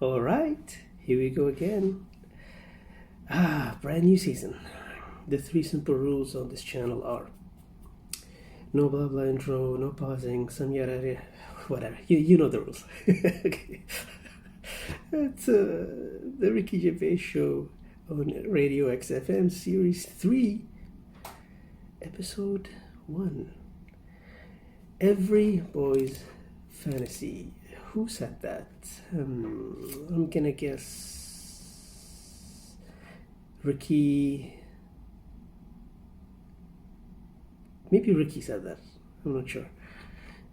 All right, here we go again. Brand new season. The 3 simple rules on this channel are no blah blah intro, no pausing, some yada, whatever. You know the rules. Okay. It's the Ricky Gervais show on Radio XFM Series 3, Episode 1. Every boy's fantasy. Who said that? I'm gonna guess Ricky. Maybe Ricky said that. I'm not sure.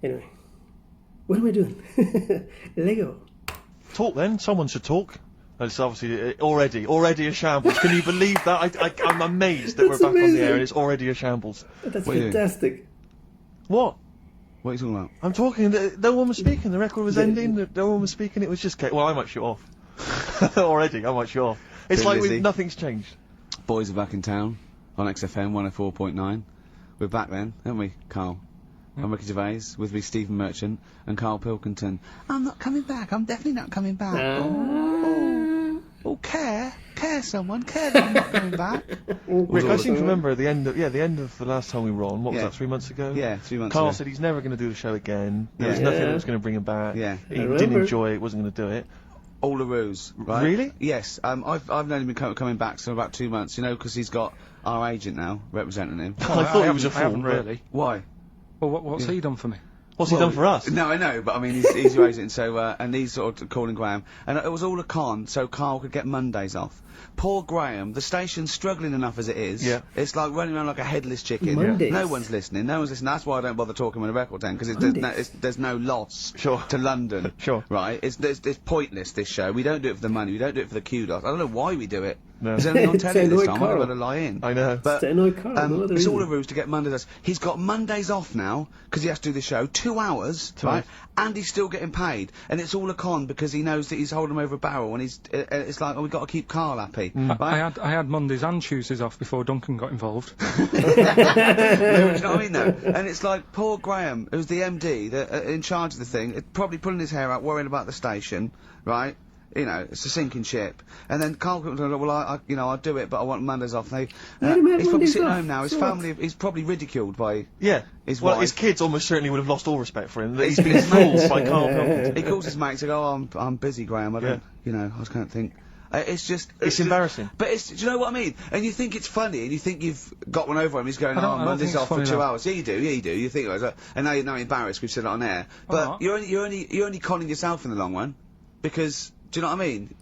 Anyway, what am I doing? Lego. Talk then. Someone should talk. It's obviously already a shambles. Can you believe that? I'm amazed that we're back on the air and it's already a shambles. That's fantastic. What? What are you talking about? I'm talking. No one was speaking. The record was ending. No one was speaking. It was just. Well, I might shoot off. Already, I might shoot off. It's like nothing's changed. Boys are back in town on XFM 104.9. We're back then, aren't we, Karl? I'm Ricky Gervais, with me Stephen Merchant and Karl Pilkington. I'm not coming back. I'm definitely not coming back. Care someone, care that I'm not coming back. Rick, I seem to remember the end of the last time we were on. What was that? 3 months ago. Yeah, 3 months Karl ago. said he's never going to do the show again. There was nothing that was going to bring him back. Yeah, he didn't enjoy it. Wasn't going to do it. All the ruse, right? Really? Yes. I've only been coming back for about 2 months. You know, because he's got our agent now representing him. I thought he was a fool. I haven't really. Why? Well, what's he done for me? What's he done for us? No, I know, but I mean, he's your agent, so, and he's sort of calling Graham. And it was all a con, so Karl could get Mondays off. Poor Graham, the station's struggling enough as it is. Yeah. It's like running around like a headless chicken. Mondays. No one's listening, That's why I don't bother talking on a record then, because there's no loss to London. Sure. Right? It's pointless, this show. We don't do it for the money, we don't do it for the kudos. I don't know why we do it. No. It's only on telly this time, Karl. I've got to lie in. I know. But, to annoy Karl, it's all a ruse to get Mondays. He's got Mondays off now, because he has to do the show, 2 hours, right? And he's still getting paid. And it's all a con, because he knows that he's holding him over a barrel, and it's like, we've got to keep Karl happy. Right? I had Mondays and Tuesdays off before Duncan got involved. No, do you know what I mean, though? And it's like, poor Graham, who's the MD, in charge of the thing, probably pulling his hair out, worrying about the station, right? You know, it's a sinking ship. And then Karl comes along, well, I'll do it, but I want Mondays off. He's probably sitting home now. His family, he's probably ridiculed by his wife. His kids almost certainly would have lost all respect for him. He's been fooled by Karl Pilkington. He calls his mates and goes, I'm busy, Graham. I don't, I can't think. It's just... It's embarrassing. But do you know what I mean? And you think it's funny, and you think you've got one over him. He's going, Monday's off for 2 hours. Yeah, you do. You think it was, and now you're embarrassed. We've said it on air. But you're only conning yourself in the long run, because... Do you know what I mean?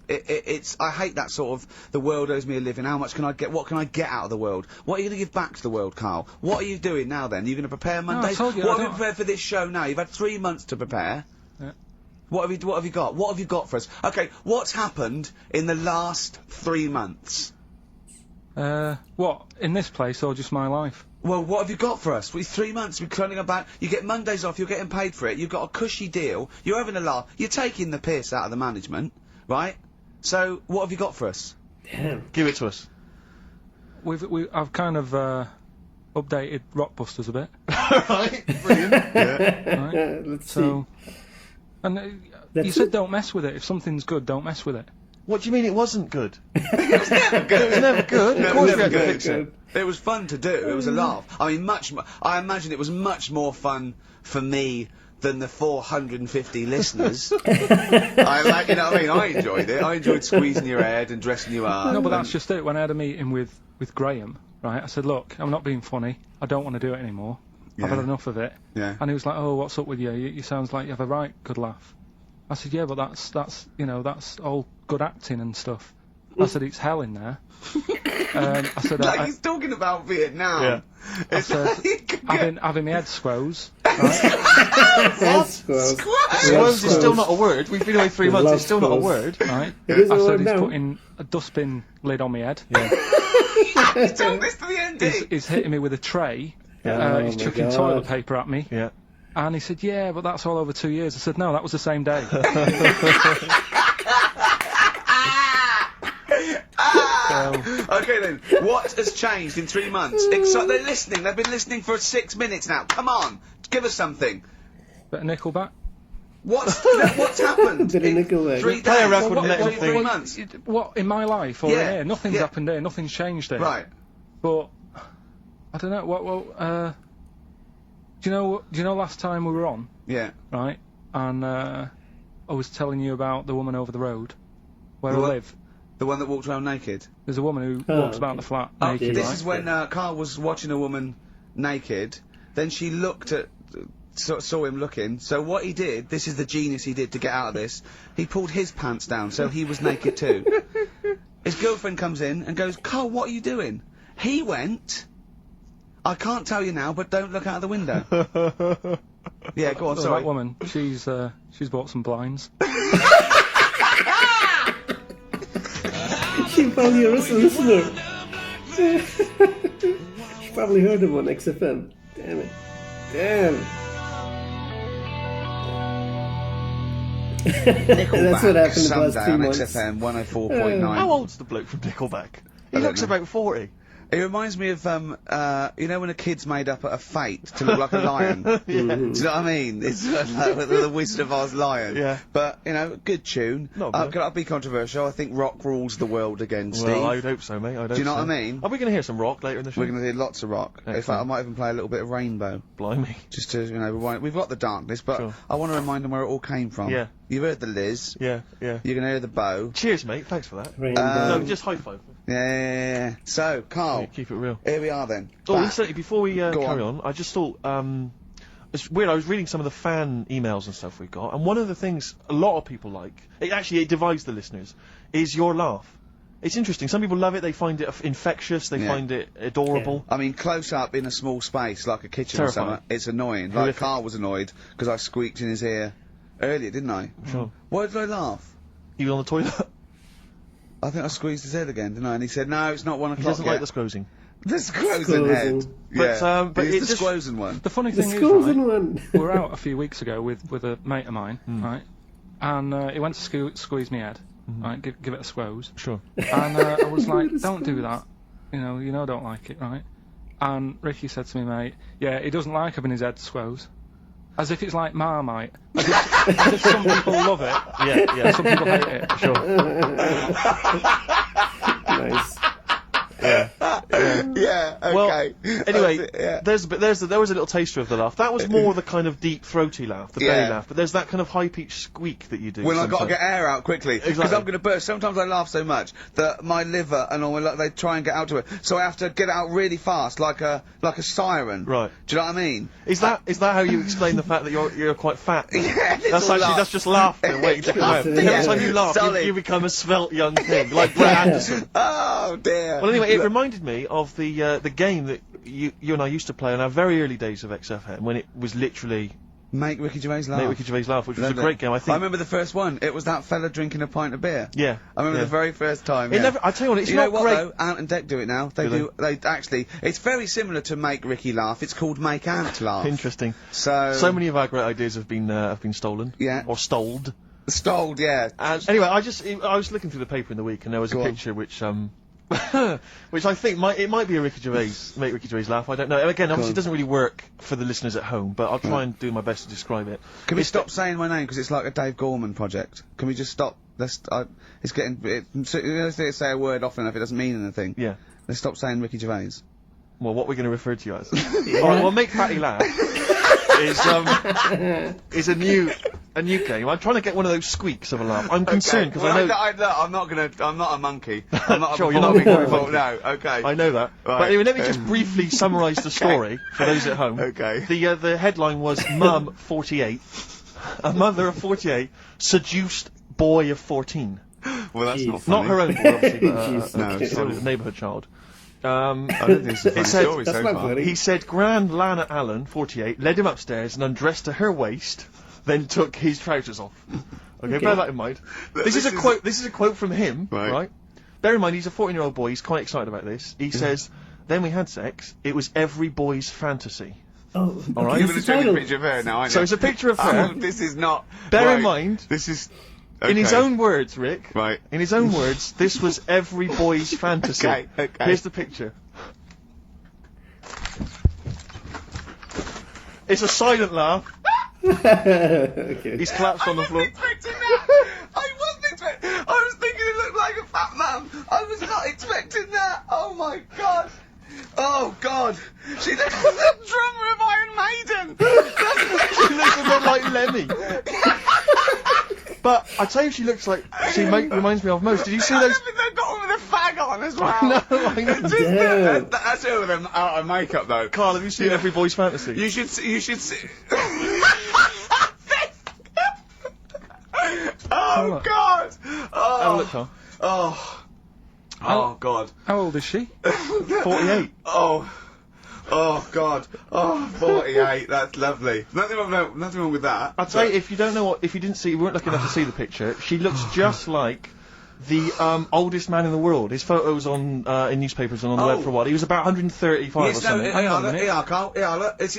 I hate that sort of, the world owes me a living, what can I get out of the world? What are you going to give back to the world, Karl? What are you doing now then? Are you going to prepare Mondays? What have you prepared for this show now? You've had 3 months to prepare. Yeah. What have you got? What have you got for us? Okay, what's happened in the last 3 months? What? In this place or just my life? Well, what have you got for us? 3 months, we're turning about, you get Mondays off, you're getting paid for it, you've got a cushy deal, you're having a laugh, you're taking the piss out of the management, right? So, what have you got for us? Damn. Give it to us. I've kind of, updated Rockbusters a bit. Right, brilliant. Right. Let's see. And you said don't mess with it. If something's good, don't mess with it. What do you mean it wasn't good? It was never good. It was never good. Of course we had to fix it. It was fun to do. It was a laugh. I mean, I imagine it was much more fun for me than the 450 listeners. You know what I mean? I enjoyed it. I enjoyed squeezing your head and dressing you up. No, but that's just it. When I had a meeting with Graham, right, I said, look, I'm not being funny. I don't want to do it anymore. I've had enough of it. Yeah. And he was like, oh, what's up with you? You sounds like you have a right good laugh. I said, yeah, but that's all good acting and stuff. I said, it's hell in there. I said, like he's talking about Vietnam. Yeah. It's like having my head squoze. Right? Squoze is still not a word. We've been away 3 months. It's still not a word. Right. I said he's putting a dustbin lid on my head. Yeah. He's told this to the MD. He's hitting me with a tray. He's chucking toilet paper at me. Yeah. And he said, yeah, but that's all over 2 years. I said, no, that was the same day. Okay then, what has changed in 3 months? They're listening, they've been listening for 6 minutes now. Come on, give us something. Bit of Nickelback. What's happened? Did it nickel there? 3 days? Play a record and let him 3 think. months? What, in my life or Yeah, here? Nothing's yeah. happened here, nothing's changed here. Right. But, I don't know, do you know last time we were on, Yeah. right, and I was telling you about the woman over the road, where I live. The one that walked around naked? There's a woman who walks about the flat naked, This right? is when Karl was watching a woman naked, then she looked at... saw him looking, so what he did, this is the genius he did to get out of this, he pulled his pants down, so he was naked too. His girlfriend comes in and goes, Karl, what are you doing? He went... I can't tell you now, but don't look out of the window. Yeah, go on, So sorry. that woman, she's bought some blinds. She probably a listener. She probably heard him on XFM. Damn it. Damn. That's what happened in the last Sunday 2 on months. XFM 104.9. How old's the bloke from Nickelback? He don't looks know. about 40. It reminds me of, you know when a kid's made up a fate to look like a lion? Do you know what I mean? It's like the Wizard of Oz lion. Yeah. But, you know, good tune. Not bad. I'll be controversial. I think rock rules the world again, Steve. Well, I'd hope so, mate. I'd hope Do you know so. what I mean? Are we going to hear some rock later in the show? We're going to hear lots of rock. In fact, I might even play a little bit of Rainbow. Blimey. Just to, you know, we've got the darkness, but Sure. I want to remind them where it all came from. Yeah. You've heard the Liz. Yeah, yeah. You're going to hear the bow. Cheers, mate. Thanks for that. Rainbow. No, just high five. Yeah. So, Karl, Keep it real. here we are then. Oh, Back. incidentally, before we carry on. on, I just thought, it's weird, I was reading some of the fan emails and stuff we've got, and one of the things a lot of people like, it divides the listeners, is your laugh. It's interesting, some people love it, they find it infectious, they find it adorable. I mean, close up in a small space, like a kitchen Terrifying. or something, it's annoying. Like, Horrific. Karl was annoyed, because I squeaked in his ear earlier, didn't I? Sure. Why did I laugh? You were on the toilet? I think I squeezed his head again, didn't I? And he said, no, it's not 1 He o'clock doesn't yet. like the squozing. The squozing head. Squozing. But it's it the just- squozing one. The funny The thing is, Scozen right, one. we were out a few weeks ago with a mate of mine, right, and he went to squeeze my head, right, give it a squoze, Sure. and I was like, don't do that, you know, I don't like it, right, and Ricky said to me, mate, yeah, he doesn't like having his head squoze, as if it's like Marmite, as if some people love it, Yeah, some people hate it. sure. Nice. Yeah, okay. Well, anyway, That's it, yeah. there was a little taster of the laugh. That was more the kind of deep, throaty laugh, the belly Yeah. laugh. But there's that kind of high-pitched squeak that you do. When I've got to sometimes. get air out quickly, because Exactly. I'm going to burst. Sometimes I laugh so much that my liver and all they try and get out to it, so I have to get it out really fast, like a siren. Right. Do you know what I mean? Is that how you explain the fact that you're quite fat? Yeah, That's just laughter waiting to come out. Yeah. Every time you laugh, Solid. you become a svelte young thing, like Brett Anderson. Oh dear. Well, anyway, it reminded me of the game that you and I used to play in our very early days of XFM, when it was literally Make Ricky Gervais laugh. Make Ricky Gervais laugh, which was a Lovely. great game. I think. I remember the first one. It was that fella drinking a pint of beer. Yeah. I remember yeah. the very first time. It yeah. never. I tell you what, it's you not know what great. though? Ant and Deck do it now. They Do do. They actually. It's very similar to Make Ricky Laugh. It's called Make Ant Laugh. Interesting. So many of our great ideas have been stolen. Yeah. Or stoled. Stoled, yeah. And anyway, I was looking through the paper in the week, and there was Go a on. picture which which I think might be a Ricky Gervais, Make Ricky Gervais laugh. I don't know. Again, obviously, on. it doesn't really work for the listeners at home, but I'll try and do my best to describe it. Can we stop saying my name because it's like a Dave Gorman project? Can we just stop? It's getting. Let's say a word often enough, it doesn't mean anything. Yeah. Let's stop saying Ricky Gervais. Well, what we're going to refer to you as? All right. Well, Make Fatty Laugh is a new game. I'm trying to get one of those squeaks of a laugh. I'm concerned because I know. I'm not a monkey. I'm not Sure, a you're not performing a monkey. No, okay. I know that. Right. But anyway, let me just briefly summarise the story for those at home. Okay. The headline was Mum 48, a mother of 48 seduced boy of 14. Well, that's not Jeez. funny. Not her own boy, obviously, Jeez. No, Okay. sorry. a neighbourhood child. I don't think it's a funny said- story That's so not far. funny. He said Grand Lana Allen, 48, led him upstairs and undressed to her waist, then took his trousers off. Okay, bear that in mind. This is a quote. This is a quote from him, Right. right? Bear in mind, he's a 14-year-old boy. He's quite excited about this. He says, "Then we had sex. It was every boy's fantasy." Oh, All right. You're That's going to show me the a title. picture of her now, aren't you? So it's a picture of her. This is not... Bear in right. mind, This is... in his okay. own words, Rick. Right. In his own words, this was every boy's fantasy. Okay. Here's the picture. It's a silent laugh. Okay. He's collapsed on the floor. Expecting that. I was thinking it looked like a fat man. I was not expecting that. Oh my god. Oh god. She looks like the drummer of Iron Maiden. She looks a bit like Lemmy. But I tell you, she looks like reminds me of most. Did you see those? I think they've got one with a fag on as well. No, I know. That's it with them out of makeup though. Carl, have you seen Every Boy's Fantasy? You should see. Oh god! Oh. Have a look, Carl. Oh god. How old is she? 48. Oh god. 48. That's lovely. Nothing wrong with that. I'll tell you, if you weren't lucky enough to see the picture, she looks just like the oldest man in the world. His photos on in newspapers and on the web for a while. He was about 135 or something. Hang on a minute. Yeah, Karl. Yeah, look. It's,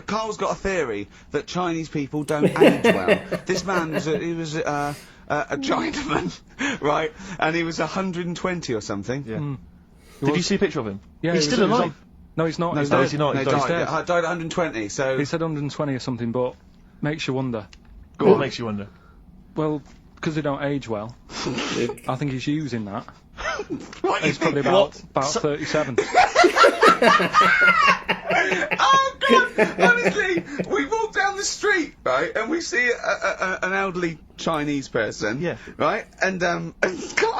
Karl's got a theory that Chinese people don't age well. This man was a Chinaman, right? And he was 120 or something. Yeah. Did you see a picture of him? Yeah, he's still alive. No, he's not. No, He's is he not? No, He's died dead. at 120. So He said 120 or something, but makes you wonder. What makes you wonder? Well, because they don't age well. I think he's using that. what He's probably about 37. Oh god! Honestly, we walk down the street, right, and we see an elderly Chinese person, yeah, right, and Karl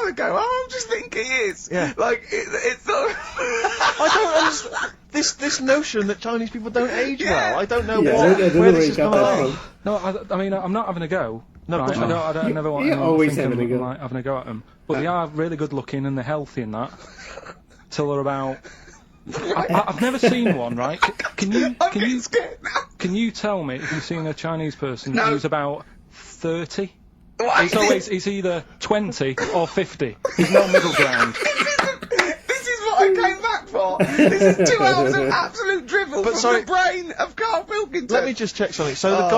would go, "Oh, I just think he is." Yeah, like it's not. I don't understand this notion that Chinese people don't age well. I don't know where this is coming from. No, I mean, I'm not having a go. No, right? I don't never want anyone always to think having a go. Like having a go at them. But they are really good looking and they're healthy and that. Till they're about. I've never seen one, right? Can you tell me if you've seen a Chinese person who's about 30? It's either 20 or 50. There's no middle ground. This is what I came back for. This is 2 hours of absolute drivel from the brain of Karl Pilkington. Let me just check something. So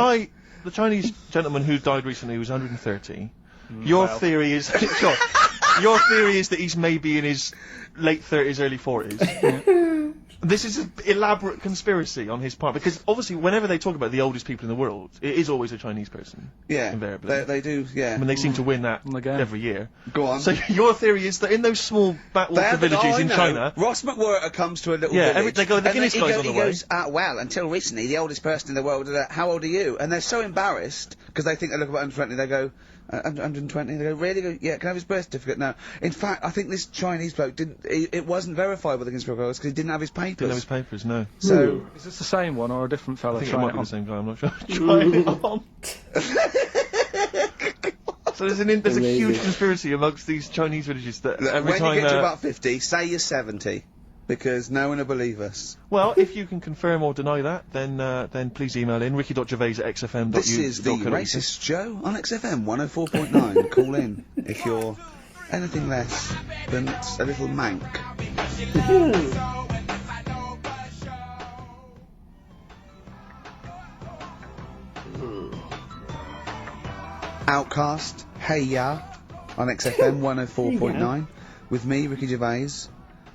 the Chinese gentleman who died recently was 130. Your theory is your theory is that he's maybe in his late 30s, early 40s. This is an elaborate conspiracy on his part, because obviously whenever they talk about the oldest people in the world, it is always a Chinese person. Yeah, invariably. They do, yeah. I mean, they seem to win that every year. Go on. So your theory is that in those small backwater villages in China... Ross McWhirter comes to a little village. They go, the Guinness guy's on the way. He goes, well, until recently, the oldest person in the world, how old are you? And they're so embarrassed, because they think they look about 120, they go... 120, they go, really? They go, yeah, can I have his birth certificate now? In fact, I think this Chinese bloke it wasn't verified by the conspiracy because he didn't have his papers. Didn't have his papers, no. So... Is this the same one or a different fella? I think it might be the same guy, I'm not sure. Try it on. So there's a huge conspiracy amongst these Chinese villages that every time... When you get to about 50, say you're 70. Because no one will believe us. Well, if you can confirm or deny that, then please email in ricky.gervais@xfm.u. This is the racist show on XFM 104.9. Call in if you're anything less than a little mank. Outcast, Hey Ya, on XFM 104.9, with me, Ricky Gervais.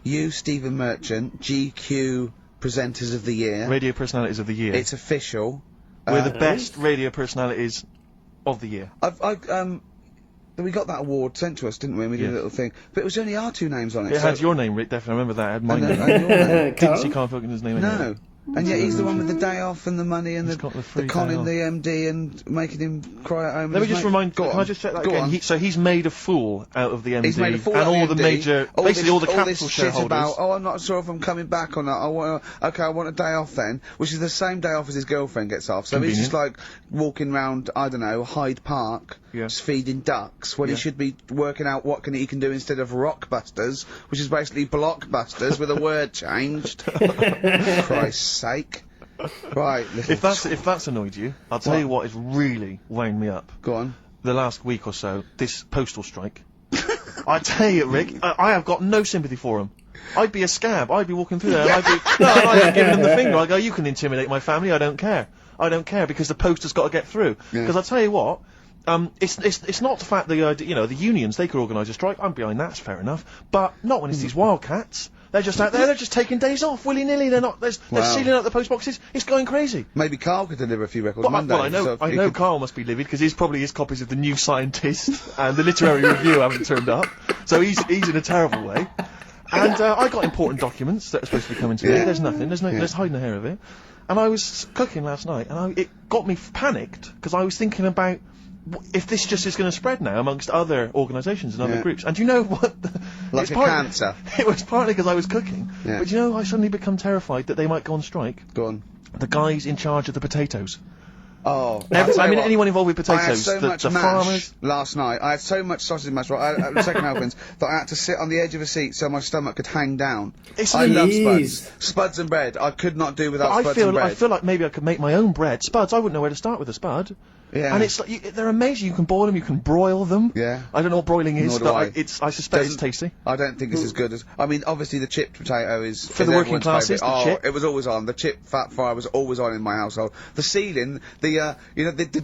You, Stephen Merchant, GQ Presenters of the Year. Radio Personalities of the Year. It's official. We're the best radio personalities of the year. We got that award sent to us, didn't we? And we did a little thing. But it was only our 2 names on it. It had your name, Rick, definitely. I remember that. It had my name. And your name. Didn't see Karl Pilkington's name anyway. No. And yet he's the one with the day off and the money and the conning the MD and making him cry at home. Let me just remind. Can I just check that again? So he's made a fool out of the MD. He's made a fool and out all of the MD, major, basically all the capital shareholders. About, I'm not sure if I'm coming back or not. I want a day off then, which is the same day off as his girlfriend gets off. So he's just like walking round, I don't know, Hyde Park, just feeding ducks, when he should be working out what he can do instead of Rockbusters, which is basically Blockbusters with a word changed. Christ's sake. Right. If that's annoyed you, I'll tell you what has really wound me up. Go on. The last week or so, this postal strike. I tell you, Rick, I have got no sympathy for him. I'd be a scab. I'd be walking through there and I'd be giving him the finger. I go, you can intimidate my family. I don't care. I don't care because the post has got to get through. Because I'll tell you what. It's not the fact that the unions, they could organise a strike. I'm behind that. It's fair enough. But not when it's these wildcats. They're just out there, they're just taking days off, willy-nilly, they're sealing up the post boxes, it's going crazy. Maybe Karl could deliver a few records Monday. Well, I know Karl must be livid, because his copies of The New Scientist and the Literary Review haven't turned up, so he's in a terrible way. And, I got important documents that are supposed to be coming to me, there's nothing, there's hiding a hair of it. And I was cooking last night, and it got me panicked, because I was thinking about if this just is going to spread now amongst other organisations and other groups. And you know what? Like a cancer. It was partly because I was cooking. Yeah. But you know, I suddenly become terrified that they might go on strike. Go on. The guys in charge of the potatoes. Oh. Anyone involved with potatoes. I had so much the mash farmers. last night. I had so much sausage mash, at the second helpings, that I had to sit on the edge of a seat so my stomach could hang down. I love spuds. Spuds and bread. I could not do without spuds and bread. I feel like maybe I could make my own bread. Spuds, I wouldn't know where to start with a spud. Yeah. And it's like, they're amazing. You can boil them, you can broil them. Yeah. I don't know what broiling is, but I suspect it's tasty. I don't think it's as good as... I mean, obviously the chipped potato is... For the working classes, the chip. It was always on. The chip fat fire was always on in my household. The ceiling, the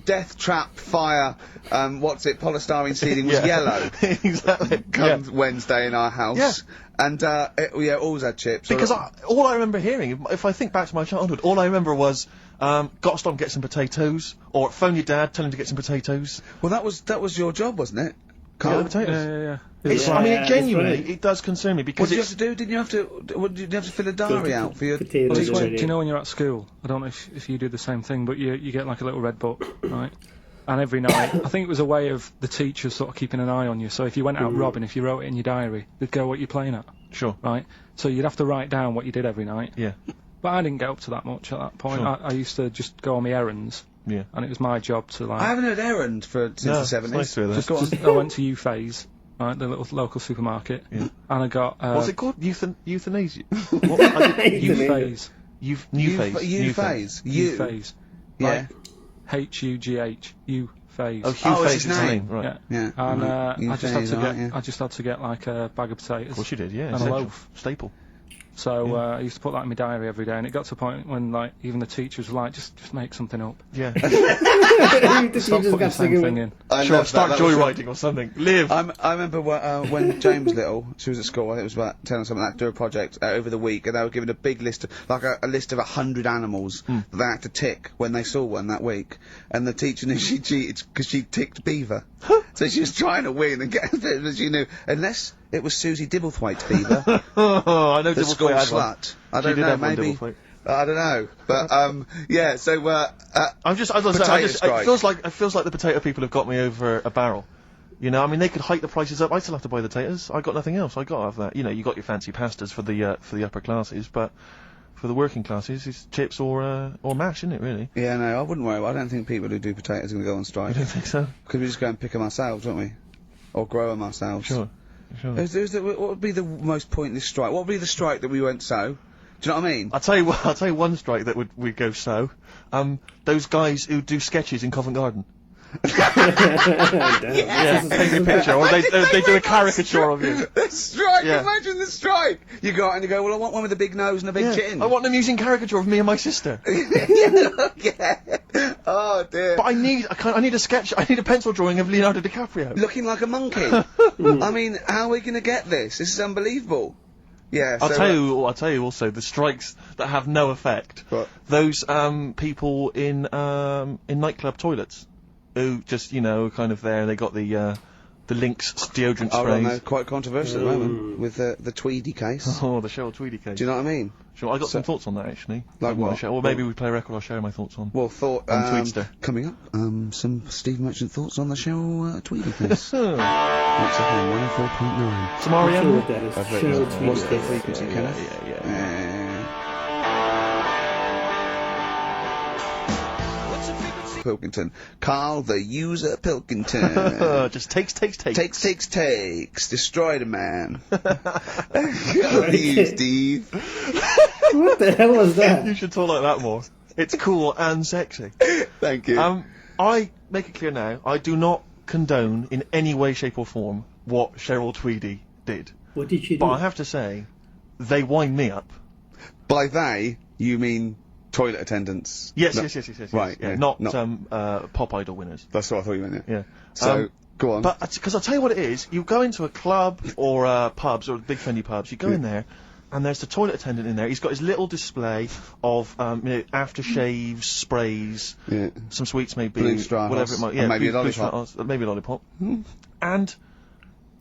death trap fire, polystyrene ceiling was yellow. Exactly. Come Wednesday in our house. Yeah. And, always had chips. Because all I remember hearing, if I think back to my childhood, all I remember was, gotta stop and get some potatoes, or phone your dad, tell him to get some potatoes. Well, that was your job, wasn't it? Karl? Yeah, potatoes. Yeah. I mean, genuinely, it does concern me, because what did you have to do? Did you have to fill a diary out for your... Do you know when you're at school, I don't know if you do the same thing, but you get like a little red book, right? And every night, I think it was a way of the teachers sort of keeping an eye on you. So if you went out robbing, if you wrote it in your diary, they'd go, what you're playing at. Sure. Right? So you'd have to write down what you did every night. Yeah. But I didn't get up to that much at that point. Sure. I used to just go on my errands. Yeah. And it was my job to, like... I haven't heard errand since the 70s. Nice to hear that. I went to U-Phase, right, the little local supermarket. Yeah. And I got... What's it called? Euthanasia? U-Phase. U-Phase. U-Phase. Yeah. H-U-G-H. U-Phase. Oh, Hugh Phase, his name. Right. Yeah. And I just had to get like a bag of potatoes. Of course you did, yeah. And a loaf. Staple. So I used to put that in my diary every day, and it got to a point when, like, even the teachers were like, just make something up. Yeah. Stop putting the same thing in. Sure, start joyriding or something. Live. I remember when James was little, she was at school, I think it was about 10 or something, they had to do a project over the week, and they were given a big list of, like a list of 100 animals that they had to tick when they saw one that week. And the teacher knew she cheated because she ticked beaver. So she was trying to win and get a bit, but she knew, unless it was Susie Dibblethwaite's beaver. I know the school slut. I don't know, maybe. I don't know, but yeah. So I'm just, as I say, it feels like the potato people have got me over a barrel. You know, I mean, they could hike the prices up. I still have to buy the potatoes. I got nothing else. I got to have that. You know, you got your fancy pastas for the upper classes, but for the working classes, it's chips or mash, isn't it? Really? Yeah, no, I wouldn't worry. I don't think people who do potatoes are going to go on strike. You don't think so? Because we just go and pick them ourselves, don't we? Or grow them ourselves. Sure. What would be the most pointless strike? What would be the strike that we won't sow? Do you know what I mean? I'll tell you one strike that would go so. Those guys who do sketches in Covent Garden. Yeah, take a picture, or they do a caricature of you. The strike! Yeah. Imagine the strike! You go out and you go, well, I want one with a big nose and a big chin. I want an amusing caricature of me and my sister. Yeah. Oh dear. But I need a sketch. I need a pencil drawing of Leonardo DiCaprio looking like a monkey. I mean, how are we going to get this? This is unbelievable. Yeah. I'll tell you also the strikes that have no effect. What? Those people in nightclub toilets. Who just, you know, kind of there, they got the Lynx deodorant sprays. Oh, no, quite controversial at the moment, with the Tweedy case. Oh, the Cheryl Tweedy case. Do you know what I mean? Sure, I got some thoughts on that, actually. Like what? Or maybe we play a record, I'll share my thoughts on. Well, on Tweedster. Coming up, some Steve Merchant thoughts on the Cheryl Tweedy case. That's FM 104.9. Some R.E.M.? What's the frequency, Kenneth? Yeah. Pilkington. Karl the user Pilkington. Just takes. Takes. Destroy the man. Good you, Steve. What the hell was that? You should talk like that more. It's cool and sexy. Thank you. I make it clear now, I do not condone in any way, shape or form what Cheryl Tweedy did. What did she do? But I have to say, they wind me up. By they, you mean toilet attendants? Yes. Right, yeah, yeah, not Pop Idol winners. That's what I thought you meant, yeah. So, go on. But, because I'll tell you what it is, you go into a club, or pubs, or big friendly pubs, you go in there, and there's the toilet attendant in there. He's got his little display of aftershaves, sprays, some sweets maybe, blue straw whatever it might. Yeah, maybe a lollipop. Maybe a lollipop. And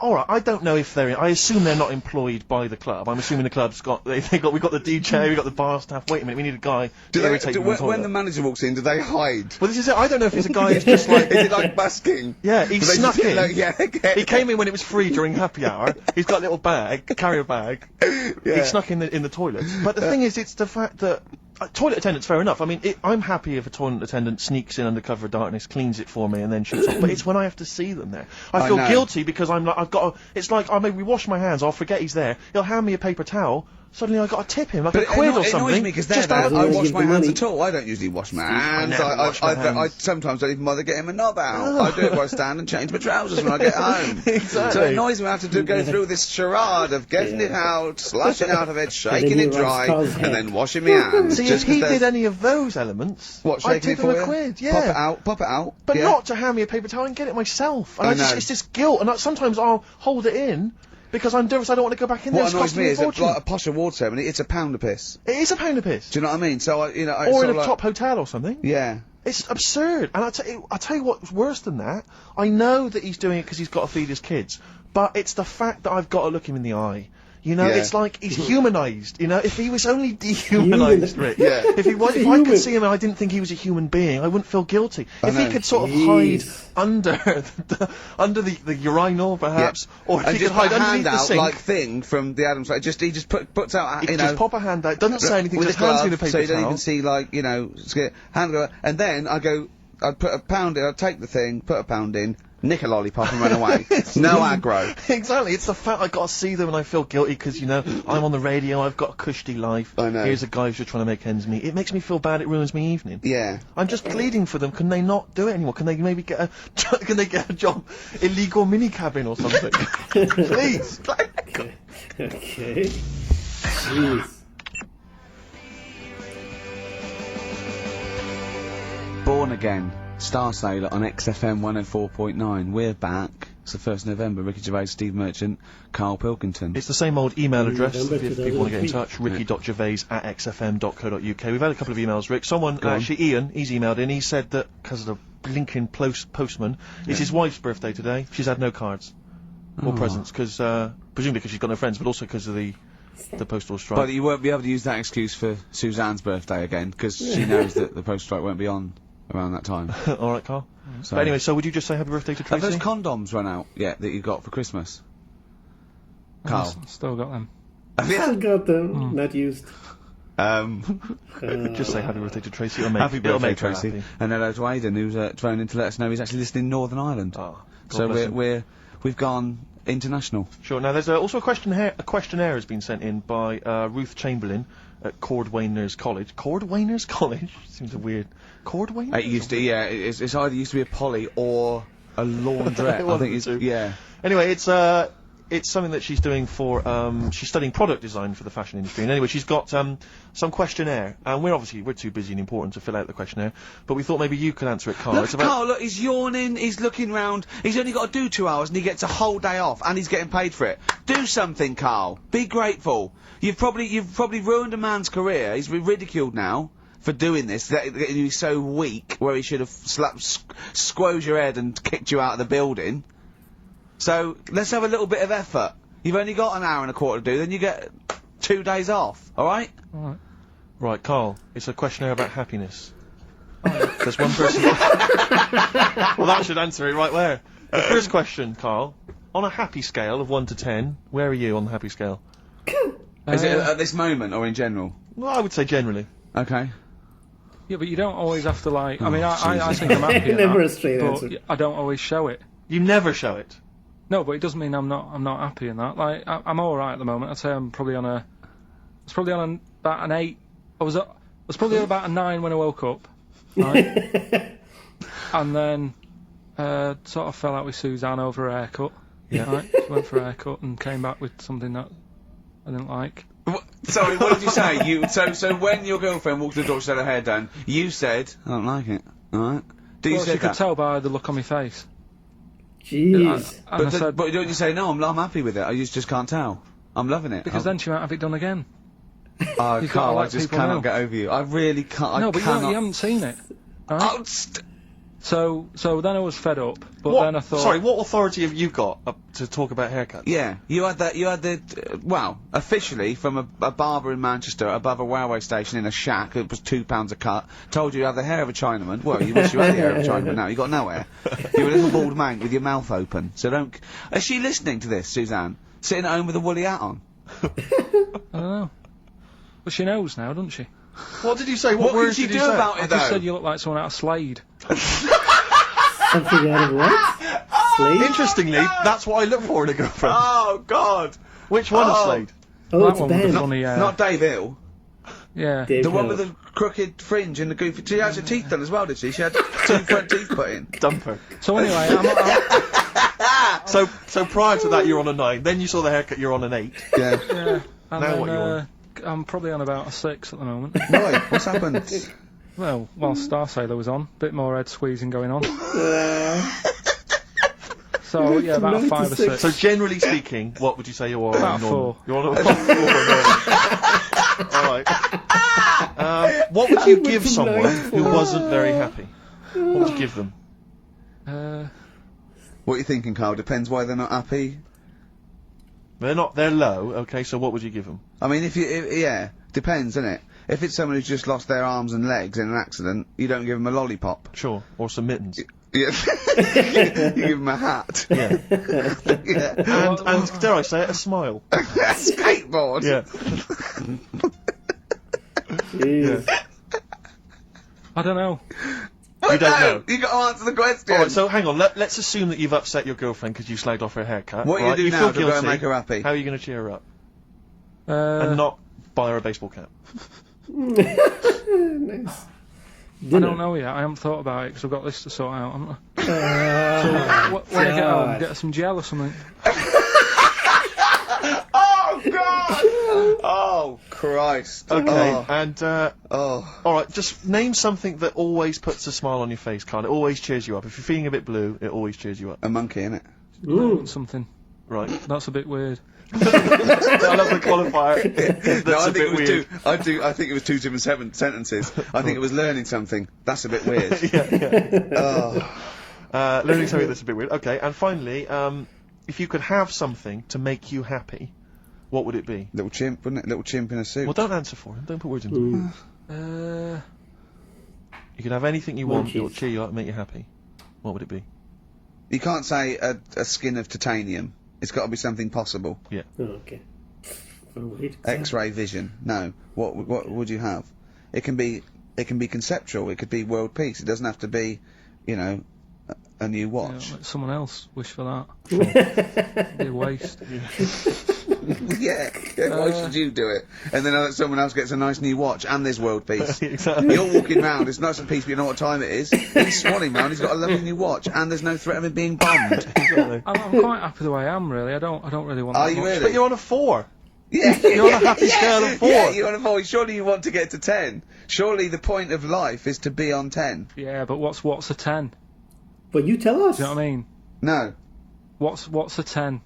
all right, I don't know if they're. I assume they're not employed by the club. I'm assuming the club's got. We've got the DJ, we've got the bar staff. Wait a minute, we need a guy to irritate them. When the manager walks in, do they hide? Well, this is it. I don't know if it's a guy who's just like. Is it like busking? Yeah, he snuck in. Okay. He came in when it was free during happy hour. He's got a little bag, carrier bag. He snuck in the toilet. But the thing is, it's the fact that. Toilet attendant's fair enough. I mean, I'm happy if a toilet attendant sneaks in under cover of darkness, cleans it for me, and then shoots off. But it's when I have to see them there. I feel guilty because I'm like, it's like I maybe wash my hands, I'll forget he's there. He'll hand me a paper towel. Suddenly I got to tip him like a quid or something. It annoys me because I wash my hands at all. I don't usually wash my hands. I sometimes don't even bother getting my knob out. I do it where I stand and change my trousers when I get home. Exactly. So it annoys me I have to go through this charade of getting it out, slashing out of it, shaking it dry, and then washing my hands. See, if he did any of those elements, I'd tip him a quid, Pop it out. But not to hand me a paper towel and get it myself. And it's this guilt, and sometimes I'll hold it in, because I'm nervous I don't want to go back in there. What annoys me is like a posh award ceremony, it's a pound a piss. It is a pound a piss. Do you know what I mean? So or in a top hotel or something. Yeah. It's absurd. And I'll tell you what's worse than that. I know that he's doing it because he's got to feed his kids, but it's the fact that I've got to look him in the eye. You know, it's like he's humanised. You know, if he was only dehumanised, Rick. If I could see him and I didn't think he was a human being, I wouldn't feel guilty. If he could sort of hide under the urinal, perhaps, or if he could hide underneath the sink, like thing from the Adams. He just puts out. He just pop a hand out. Doesn't say anything. With just a glove, hands me the paper so you don't towel. even see hand go, and then I'd put a pound in. I'd take the thing, put a pound in. Nick a lollipop and run away. No aggro. Exactly. It's the fact I got to see them and I feel guilty because, you know, I'm on the radio, I've got a cushy life. I know. Here's a guy who's just trying to make ends meet. It makes me feel bad, it ruins my evening. Yeah. I'm just pleading for them. Can they not do it anymore? Can they maybe get a job? Illegal mini cabin or something? Please. Okay. Jeez. Born Again. Star Sailor on XFM 104.9. We're back. It's the 1st of November. Ricky Gervais, Steve Merchant, Karl Pilkington. It's the same old email address if people want to get in touch. ricky.gervais@xfm.co.uk. We've had a couple of emails, Rick. Someone, actually Ian, he's emailed in. He said that because of the blinking postman, it's his wife's birthday today. She's had no cards or presents because presumably because she's got no friends, but also because of the postal strike. But you won't be able to use that excuse for Suzanne's birthday again because she knows that the postal strike won't be on around that time. All right, Karl. But anyway, so would you just say happy birthday to Tracy? Have those condoms run out yet that you got for Christmas? Karl? Still got them. Still got them, not used. Just say happy birthday to Tracy. Happy birthday, Tracy. And hello to Aidan, who's phoned in to let us know he's actually listening in Northern Ireland. So we've gone international. Sure. Now there's also a questionnaire has been sent in by Ruth Chamberlain at Cordwainers College. Cordwainers College seems a weird. Cordwainers. It used to, it's either used to be a poly or a laundrette. I think it's Anyway, it's something that she's doing for she's studying product design for the fashion industry. And anyway, she's got some questionnaire, and we're too busy and important to fill out the questionnaire. But we thought maybe you could answer it, Karl. Karl, look, he's yawning. He's looking round. He's only got to do 2 hours, and he gets a whole day off, and he's getting paid for it. Do something, Karl. Be grateful. You've probably ruined a man's career. He's ridiculed now for doing this. He's so weak, where he should have squoze your head and kicked you out of the building. So let's have a little bit of effort. You've only got an hour and a quarter to do, then you get 2 days off. All right? All right. Right, Karl. It's a questionnaire about happiness. There's one person. Well, that should answer it right there. The first question, Karl. On a happy scale of 1 to 10, where are you on the happy scale? Is it at this moment or in general? Well, I would say generally. Okay. Yeah, but you don't always have to I mean, I think I'm happy. Never a straight answer. I don't always show it. You never show it. No, but it doesn't mean I'm not happy in that. Like I'm all right at the moment. I'd say I'm probably on about an 8. I was probably on about a 9 when I woke up. Right? And then sort of fell out with Suzanne over a haircut. Yeah. Right? She went for a haircut and came back with something that I didn't like. Sorry, what did you say? So when your girlfriend walked to the door, she had her hair done, you said, I don't like it. Alright? Well, she could tell by the look on my face. Jeez. But don't you say, no, I'm happy with it, I just can't tell? I'm loving it. Because then she might have it done again. Oh, You've Karl, gotta I let just people cannot know. get over you. I really can't. No, I but cannot. you haven't seen it. Right? Oh, So then I was fed up, but What- then I thought... Sorry, what authority have you got to talk about haircuts? yeah, you had well, officially from a barber in Manchester above a railway station in a shack, it was £2 a cut, told you you have the hair of a Chinaman. Well, you wish you had the hair of a Chinaman now, you got no hair. You're a little bald man with your mouth open, so don't... Is she listening to this, Suzanne? Sitting at home with a woolly hat on? I don't know. But she knows now, doesn't she? What did you say? What words did you did do say? about I it, just though? said you look like someone out of Slade. Something out of what? Slade? Interestingly, that's what I look for in a girlfriend. Oh, God! Which one of Oh. Slade? Oh, That it's one was Ben. funny, Not Dave Hill. yeah. Dave The one Hill. with the crooked fringe and the goofy... She had her teeth done as well, did she? She had 2 front teeth put in. Dumper. So anyway, I'm So prior to that, you're on a 9. Then you saw the haircut, you're on an 8. Yeah. yeah. And Now then, what you on? I'm probably on about a 6 at the moment. Why? What's happened? Well, while Star Sailor was on, bit more head squeezing going on. So yeah, about a 5 or 6. So generally speaking, what would you say you are? About on 4. You're on a 4. Alright. What would you give someone who wasn't very happy? What would you give them? What are you thinking, Karl? Depends why they're not happy. They're low, okay, so what would you give them? I mean, yeah, depends, innit? If it's someone who's just lost their arms and legs in an accident, you don't give them a lollipop. Sure. Or some mittens. Yeah. You give them a hat. Yeah. Yeah. And dare I say it, a smile. A skateboard. Yeah. Jeez. I don't know. You don't know. You got to answer the question. Alright, so hang on, let's assume that you've upset your girlfriend because you slagged off her haircut. What are you right? doing You now feel to go guilty. and make her happy? How are you going to cheer her up? And not buy her a baseball cap. Nice. I don't know yet. I haven't thought about it because I've got this to sort out. Haven't I? So when I get home, get her some gel or something. Oh, God! Oh, Christ. Okay, Oh. and alright, just name something that always puts a smile on your face, Karl. It always cheers you up. If you're feeling a bit blue, it always cheers you up. A monkey, innit? Something. Right. That's a bit weird. I love the qualifier. That's No, I a think bit it was weird. I think it was 2 different sentences. I think it was learning something. That's a bit weird. Oh. Learning something that's a bit weird. Okay, and finally, if you could have something to make you happy, what would it be? Little chimp, wouldn't it? Little chimp in a suit. Well, don't answer for him. Don't put words into him. You can have anything you want. Monkeys. It'll cheer you up and make you happy. What would it be? You can't say a skin of titanium. It's got to be something possible. Yeah. Oh, okay. Oh, wait. X-ray vision. No. What would you have? It can be conceptual. It could be world peace. It doesn't have to be, you know, a new watch. Yeah, let someone else wish for that. It'd be a waste. Yeah. Why should you do it? And then someone else gets a nice new watch and there's world peace. Exactly. You're walking round, it's nice and peaceful, you know what time it is. He's swanning round, he's got a lovely new watch, and there's no threat of him being bombed. Exactly. I'm quite happy the way I am, really. I don't really want Are that you much. really? But you're on a 4. Yeah, You're on a happy scale of 4. Yeah, you're on a 4. Surely you want to get to 10. Surely the point of life is to be on 10. Yeah, but what's a 10? But you tell us. Do you know what I mean? No. What's a 10?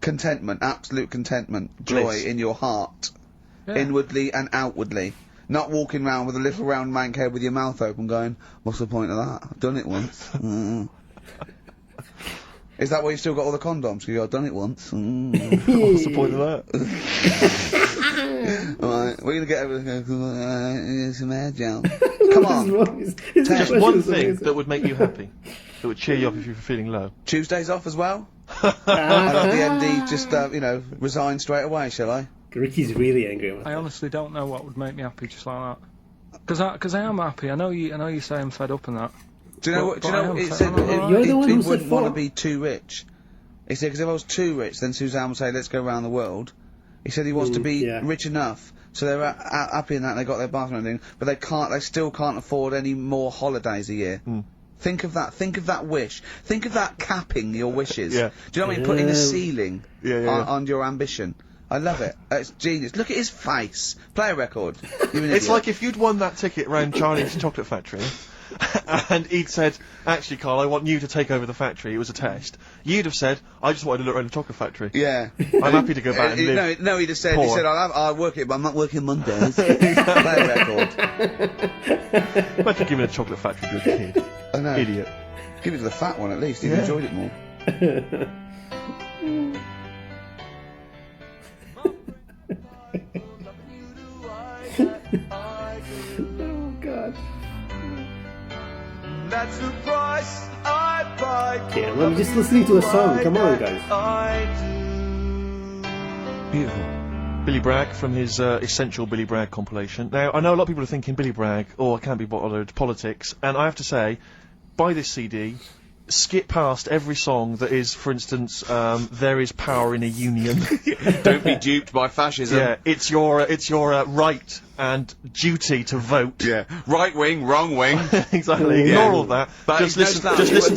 Contentment, absolute contentment, joy Bliss. in your heart, Yeah. inwardly and outwardly. Not walking round with a little round mank head with your mouth open going, what's the point of that? I've done it once. Is that why you've still got all the condoms? You go, I've done it once. What's the point of that? Alright, we're gonna get over some hair gel. Come on. Just one thing that would make you happy. That would cheer you up if you were feeling low. Tuesdays off as well? I'll have the MD just, resign straight away, shall I? Ricky's really angry with I that. honestly don't know what would make me happy just like that. Because I am happy. I know you say I'm fed up and that. Do you know what? But I am It fed said up. You're the one he who said wouldn't want to 4. be too rich. He said because if I was too rich, then Suzanne would say, "Let's go around the world." He said he wants to be yeah. rich enough so they're happy in that they got their bathroom and everything, but they still can't afford any more holidays a year. Think of that. Think of that wish. Think of that capping your wishes. Yeah. Do you know what I mean? Putting a ceiling Yeah. on your ambition. I love it. It's genius. Look at his face. Play a record. You're an It's idiot. like if you'd won that ticket round Charlie's Chocolate Factory, and he'd said, actually, Karl, I want you to take over the factory. It was a test. You'd have said, I just wanted to look around the chocolate factory. Yeah. I'm happy to go back and live. No, he'd have said, poor. I'll work it, but I'm not working Mondays. Play a record. Imagine giving a chocolate factory to a kid. I know. Idiot. Give it to the fat one at least, he'd enjoyed it more. Oh, God. That's the price I buy. Yeah, I'm just listening to a song. Come on, guys. Beautiful. Billy Bragg from his Essential Billy Bragg compilation. Now, I know a lot of people are thinking Billy Bragg, oh, I can't be bothered, politics, and I have to say, buy this CD, skip past every song that is, for instance, there is power in a union. Don't be duped by fascism. Yeah, it's your right and duty to vote. Yeah. Right wing, wrong wing. Exactly. Ignore all that. But Just listen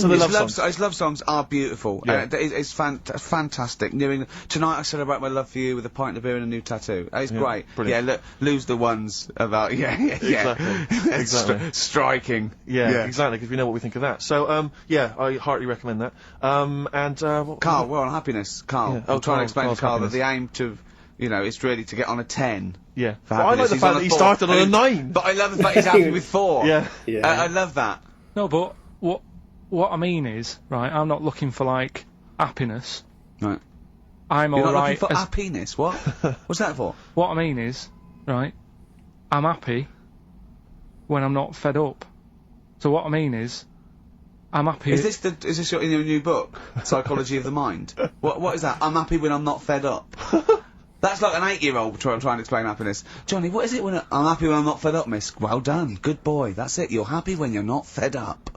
to the love songs. His love songs are beautiful. Yeah. It's fantastic. Tonight I celebrate my love for you with a pint of beer and a new tattoo. It's great. Brilliant. Yeah, lose the ones about, Exactly. Striking. Yeah, exactly, because we know what we think of that. So, yeah, I heartily recommend that. Karl, we're on happiness. Karl. Yeah. I'm trying to explain Karl's to Karl that happiness. the aim to, is really to get on a 10. Yeah. For Well, I like happiness. the He's fact on that he 4. started on a 9. But I love the fact he's happy with 4. Yeah. Yeah. I love that. No, but what I mean is, right, I'm not looking for, like, happiness. Right. I'm You're not alright. looking for happiness? What? What's that for? What I mean is, right, I'm happy when I'm not fed up. So what I mean is, I'm happy. Is this in your new book, Psychology of the Mind? What is that? I'm happy when I'm not fed up. That's like an 8-year-old trying to explain happiness. Johnny, what is it when I'm happy when I'm not fed up, miss? Well done, good boy. That's it. You're happy when you're not fed up.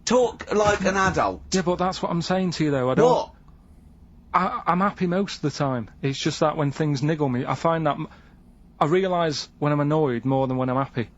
Talk like an adult. Yeah, but that's what I'm saying to you, though. I don't. What? I'm happy most of the time. It's just that when things niggle me, I find that I realise when I'm annoyed more than when I'm happy.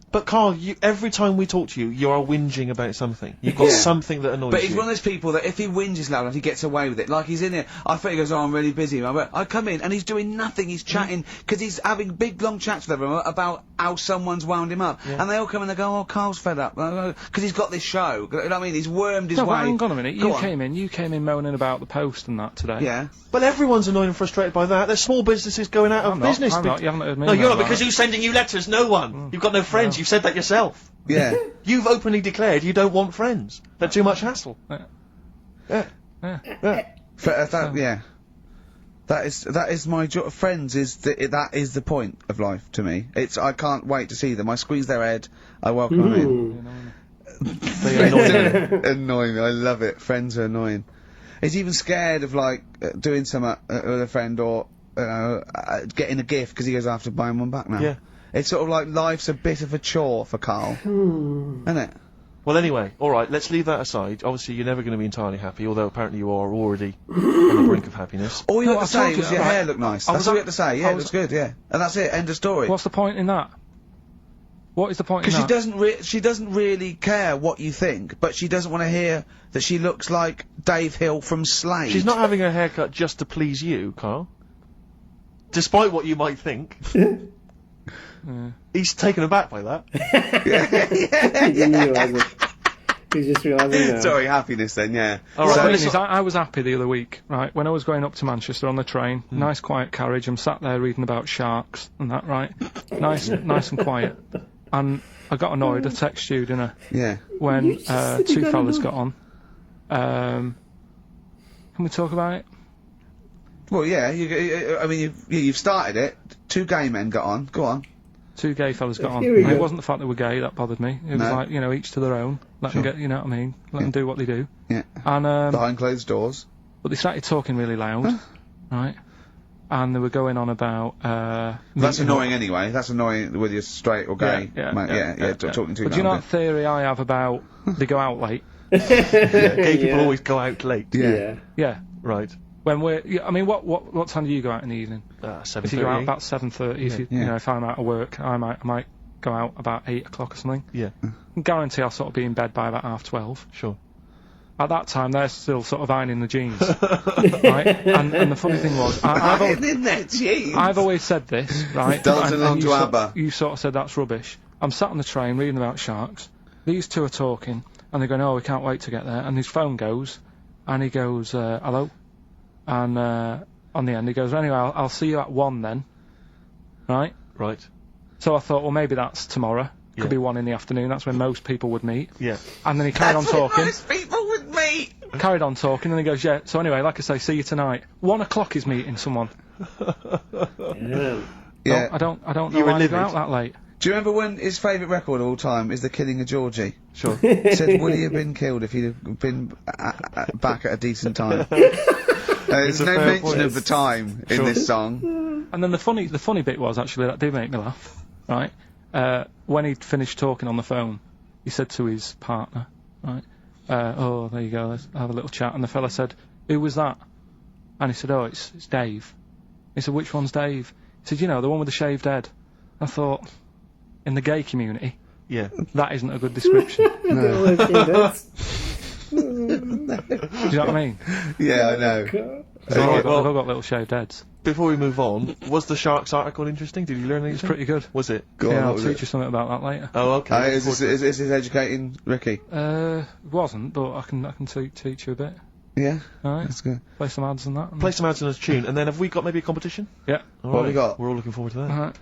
But Karl, every time we talk to you, you are whinging about something. You've got something that annoys you. But he's one of those people that if he whinges loud enough, he gets away with it. Like he's in here, I think he goes, oh, I'm really busy. I come in and he's doing nothing. He's chatting because he's having big long chats with everyone about how someone's wound him up. And they all come in and they go, oh, Karl's fed up because he's got this show. You know what I mean? He's wormed his way. No, but hang on a minute. You came in moaning about the Post and that today. Yeah. Well, everyone's annoyed and frustrated by that. There's small businesses going out of business. I'm not. You haven't heard me. No, you're not, about because it. who's sending you letters? No one. You've got no friends. You've said that yourself. Yeah. You've openly declared you don't want friends. They're too much hassle. Yeah. That is my joy. Friends that is the point of life to me. I can't wait to see them. I squeeze their head. I welcome them in. They annoy me. Annoying me. I love it. Friends are annoying. He's even scared of like doing something with a friend or getting a gift because he goes after buying one back now. Yeah. It's sort of like life's a bit of a chore for Karl, isn't it? Well, anyway, all right. Let's leave that aside. Obviously, you're never going to be entirely happy, although apparently you are already on the brink of happiness. All you No, have to I say told was you, your right. hair looked nice. I That's was all you at- have to say. Yeah, I it was- looks good. Yeah, and that's it. End of story. What's the point in that? What is the point in Because that? she doesn't really care what you think, but she doesn't want to hear that she looks like Dave Hill from Slade. She's not having her haircut just to please you, Karl. Despite what you might think. He's taken aback by that. He didn't realise it. He's just realising now. Sorry, happiness then, yeah. All The right, thing let's is, I was happy the other week, right? When I was going up to Manchester on the train, nice quiet carriage, I'm sat there reading about sharks and that, right? Nice and quiet. And I got annoyed, I texted you, didn't I? Yeah. When said you two got fellas annoyed. got on. Can we talk about it? Well, yeah, you've started it. 2 gay men got on. Go on. 2 gay fellas got on. Here we And it go. wasn't the fact they were gay that bothered me. It was No. like, each to their own. Let them get, you know what I mean? Let them do what they do. Yeah. And, Behind closed doors. but they started talking really loud, right? And they were going on about, That's meeting annoying anyway. That's annoying whether you're straight or gay. Talking too But do you know loud. that theory I have about they go out late? Gay people Yeah. always go out late. Yeah. Yeah. Right. When I mean, what time do you go out in the evening? 7:30. If you go out about 7:30, if you, Yeah. if I'm out of work, I might go out about 8 o'clock or something. Yeah. I can guarantee I'll sort of be in bed by about 12:30. Sure. At that time, they're still sort of ironing the jeans, right? And the funny thing was, In their jeans. I've always said this, right? Dancing along to you ABBA. You sort of said that's rubbish. I'm sat on the train reading about sharks. These two are talking, and they're going, "Oh, we can't wait to get there." And his phone goes, and he goes, "Hello," and on the end he goes, "Anyway, I'll see you at 1 then." Right? Right. So I thought, well, maybe that's tomorrow. Could be 1 in the afternoon. That's when most people would meet. Yeah. And then he carried on talking. Most people would meet. Carried on talking, and he goes, "Yeah." So anyway, like I say, see you tonight. 1 o'clock is meeting someone. Yeah. Yeah. I don't know You were why you go livid. out that late. Do you remember when his favourite record of all time is The Killing of Georgie? Sure. Said, would he have been killed if he'd have been back at a decent time? There's a no fair mention point. of the time in this song. And then the funny bit was, actually, that did make me laugh, right? When he'd finished talking on the phone, he said to his partner, right, "Oh, there you go, let's have a little chat." And the fella said, "Who was that?" And he said, "Oh, it's Dave." He said, "Which one's Dave?" He said, "You know, the one with the shaved head." I thought, in the gay community, Yeah. that isn't a good description. Do you know what I mean? Yeah, I know. They've all got little shaved heads. Before we move on, was the Sharks article interesting? Did you learn anything? It's pretty good. Was it? Go on, Yeah, what I'll was teach it? you something about that later. Oh, okay. Is this educating Ricky? It wasn't, but I can teach you a bit. Yeah? Alright, That's good. play some ads and that. And Play some ads on this tune, and then have we got maybe a competition? Yeah. All What have right. we got? We're all looking forward to that. Alright.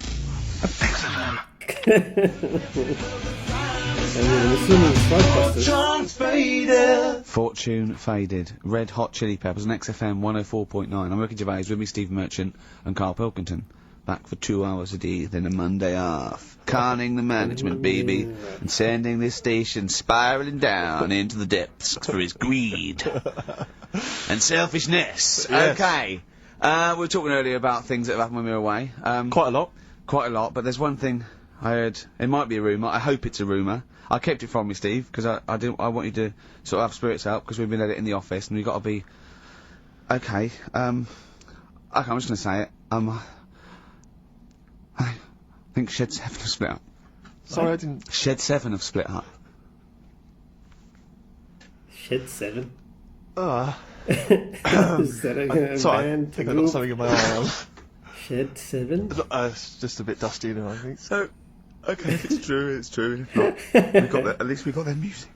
I'm assuming it's Ghostbusters. Fortune Faded. Red Hot Chili Peppers on XFM 104.9. I'm Ricky Gervais, with me Steve Merchant and Karl Pilkington. Back for 2 hours a day, then a Monday off. Canning the management, baby, and sending this station spiralling down into the depths for his greed and selfishness. Yes. Okay. We were talking earlier about things that have happened when we were away. Quite a lot. Quite a lot, but there's one thing I heard. It might be a rumour. I hope it's a rumour. I kept it from you, Steve, because I want you to sort of have spirits out, because we've been at it in the office, and we've got to be... Okay, I'm just going to say it. I think Shed 7 have split up. Sorry, I didn't... Shed 7 have split up. Shed 7. Ah. Is that a Sorry, I band think I got something in my eye. Shed 7? It's just a bit dusty, you know, I think. So, okay, if it's true, it's true. If not, we've got at least we got their music.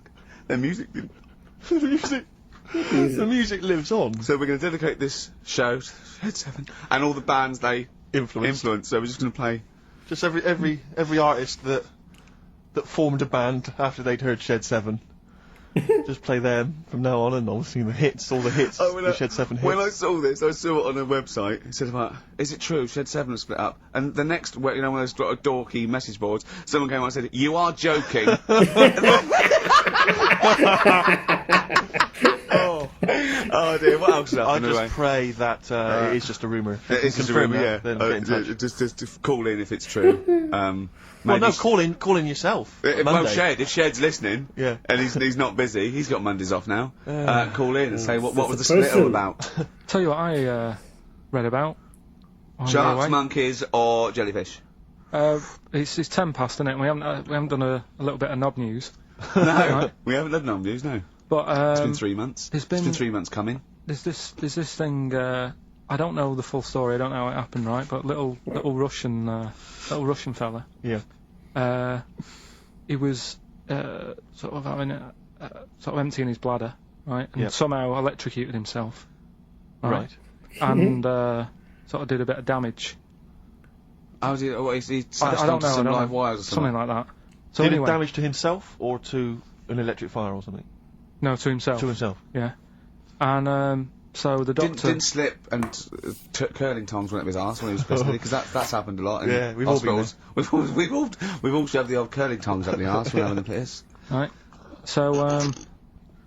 Their music didn't... The music lives on. So we're going to dedicate this show to Shed 7 and all the bands they influence. So we're just going to play... Just every artist that formed a band after they'd heard Shed 7. Just play them from now on, and obviously the hits, all the hits, the Shed 7 hits. When I saw this, I saw it on a website. It said about, is it true Shed 7 have split up? And the next, you know, one of those dorky message boards, someone came out and said, "You are joking." Oh dear, what else happened I anyway? just pray that it is just a rumour. It is just a Confirm rumour, that, yeah. then get in touch. Just call in if it's true. Well, Maybe no, call in yourself. Well, Monday. Shed, if Shed's listening, Yeah. and he's not busy, he's got Mondays off now. Call in and say what was the That's a split all person. about? Tell you what I read about. on the Sharks, way. monkeys, or jellyfish? It's 10 past, isn't it? We haven't done a little bit of knob news. No, Right. we haven't done no news, no. But It's been 3 months. there's It's been been- 3 months coming. there's this thing. I don't know the full story. I don't know how it happened, right? But little Russian fella. Yeah. He was sort of having sort of emptying his bladder, right? And Yep. somehow electrocuted himself. Right. And sort of did a bit of damage. How did he I smashed don't onto know. some I don't live know. wires or Something like that. So Did anyway, it damage to himself or to an electric fire or something? no, to himself. To himself. Yeah. And so the doctor. Didn't slip and curling tongs went up his arse when he was pissed, because that's happened a lot in Yeah, we've all been hospitals. We've all shoved the old curling tongs up the arse when having the piss. Right. So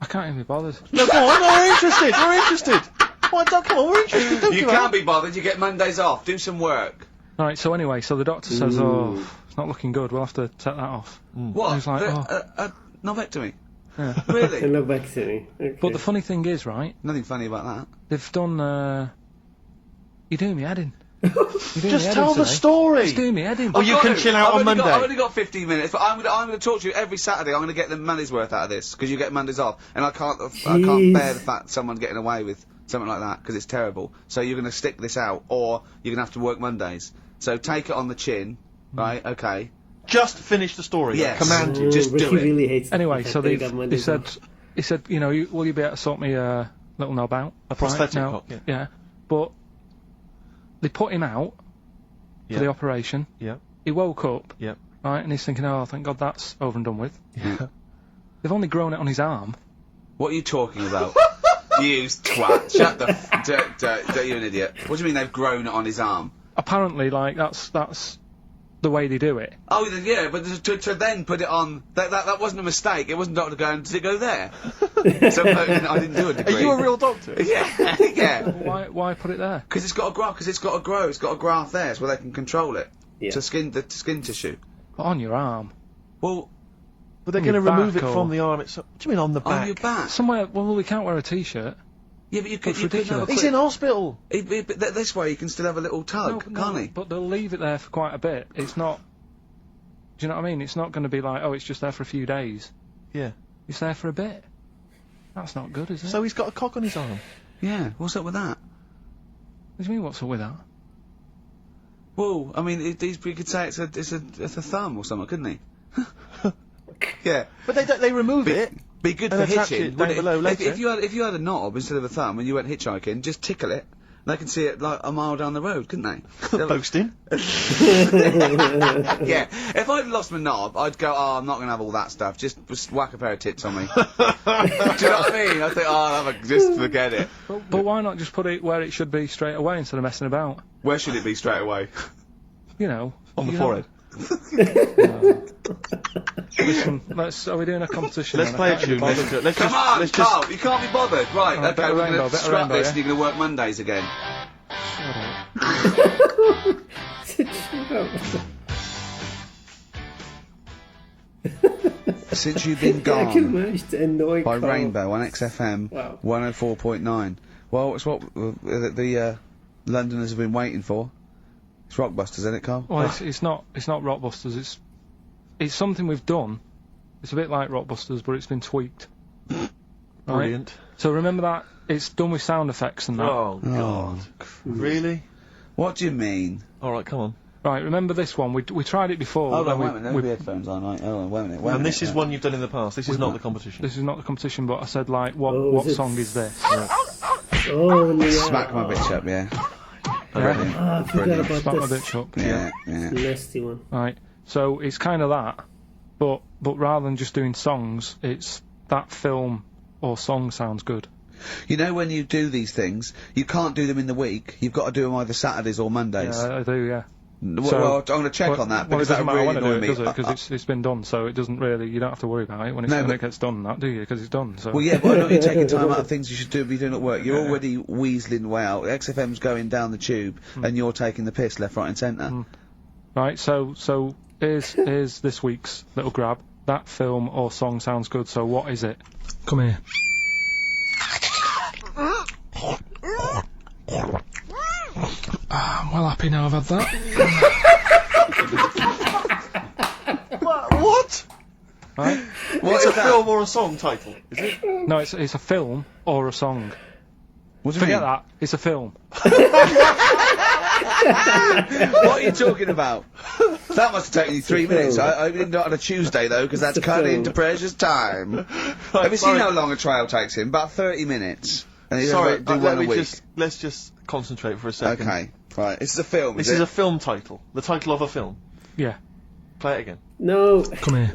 I can't even be bothered. No, go on, we're interested, we're interested. Come on, we're interested, don't You give up. can't be bothered, you get Mondays off, do some work. Right. So anyway, so the doctor says, "Oh, it's not looking good. We'll have to take that off." What? He's like, a novectomy? Yeah. Really? Hello back to me. Okay. But the funny thing is, right? Nothing funny about that. They've done. You're doing me head in. You're doing me Just head tell in the today. story. Just doing me head in. Oh, you can chill out on Monday. I've only got 15 minutes, but I'm going to talk to you every Saturday. I'm going to get the money's worth out of this, because you get Mondays off, and I can't Jeez. bear the fact someone getting away with something like that, because it's terrible. So you're going to stick this out, or you're going to have to work Mondays. So take it on the chin, right? Okay. Just finish the story. Yes. Command you. Just Ricky do it. really hates Anyway, the so fact that government he is said, you know, will you be able to sort me a little knob out? A prosthetic now? cock, yeah. Yeah. But they put him out for the operation. Yeah. He woke up. Yeah. Right, and he's thinking, oh, thank God that's over and done with. Yeah. They've only grown it on his arm. What are you talking about? You twat. Shut the don't you an idiot. What do you mean they've grown it on his arm? Apparently, like, that's the way they do it. Oh, yeah, but to then put it on... That wasn't a mistake. It wasn't Dr. going, did it go there? So I didn't do a degree. Are you a real doctor? Yeah, yeah. Why put it there? Because it's got to grow. It's got a graft there, so they can control it. Yeah. To the skin tissue. But on your arm. Well, But they're On going to your remove back it or- from the arm itself. What do you mean on the back? on your back. Somewhere, well, we can't wear a t-shirt. Yeah, but you could... That's ridiculous. He's in hospital. But this way you can still have a little tug, can't he? But they'll leave it there for quite a bit. It's not... Do you know what I mean? It's not going to be like, oh, it's just there for a few days. Yeah. It's there for a bit. That's not good, is it? So he's got a cock on his arm. Yeah, what's up with that? What do you mean, what's up with that? Well, I mean, you could say it's a thumb or something, couldn't he? Yeah. But they remove it. Be good And for attach hitching. it down wouldn't below If later. if you had a knob instead of a thumb and you went hitchhiking, just tickle it. They can see it like a mile down the road, couldn't they? Boasting. Yeah. If I'd lost my knob, I'd go, oh, I'm not going to have all that stuff. Just whack a pair of tits on me. Do you know what I mean? I think, oh, just forget it. But why not just put it where it should be straight away instead of messing about? Where should it be straight away? You know. On the you forehead. Listen, are we doing a competition? Let's then? play I a can't be tune. bothered. Let's Come on, just Karl, you can't be bothered. Right, Alright, okay, better we're rainbow, going to better scrap rainbow, this yeah? and you're going to work Mondays again. Since you've been I can gone manage to annoy by Karl. Rainbow on XFM Wow. 104.9. Well, it's what the Londoners have been waiting for. It's Rockbusters, isn't it, Karl? Well, it's not Rockbusters. It's something we've done. It's a bit like Rockbusters, but it's been tweaked. Right? Brilliant. So remember that it's done with sound effects and that. Oh, God. Really? What do you mean? Alright, come on. Right, remember this one? We tried it before. Hold on, when wait a minute. There's the headphones on, right? Hold on, wait a minute. And this is one you've done in the past. This is not the competition. This is not the competition, but I said like, what is it- song is this? Oh, yeah. Smack my bitch up, yeah. Yeah. Ah, I forgot about Smack my this bitch up. Yeah, yeah. nasty one. Right. So it's kind of that, but rather than just doing songs, it's that film or song sounds good. You know, when you do these things, you can't do them in the week. You've got to do them either Saturdays or Mondays. Yeah, I do. Yeah. Well, I'm going to check on that because it that doesn't matter really when I do annoyed it, me. does it? Because it's been done, so it doesn't really. You don't have to worry about it when it gets done. That do you? Because it's done. So. Well, yeah, but I know you're taking time out of things you should be doing at work. You're already weaseling way out. XFM's going down the tube, and you're taking the piss left, right, and centre. Right. So here's this week's little grab. That film or song sounds good. So what is it? Come here. I'm well happy now I've had that. What? Right? What's a film or a song title? Is it? No, it's a film or a song. What do you Forget mean? that. It's a film. What are you talking about? That must have taken you 3 minutes. I didn't do it on a Tuesday, though, because that's It's a cutting film. into precious time. Have you seen how long a trial takes him? About 30 minutes. And he Sorry, does do one a week. let's just concentrate for a second. Okay, right. This is a film, This is is it? a film title. The title of a film. Yeah. Play it again. No. Come here.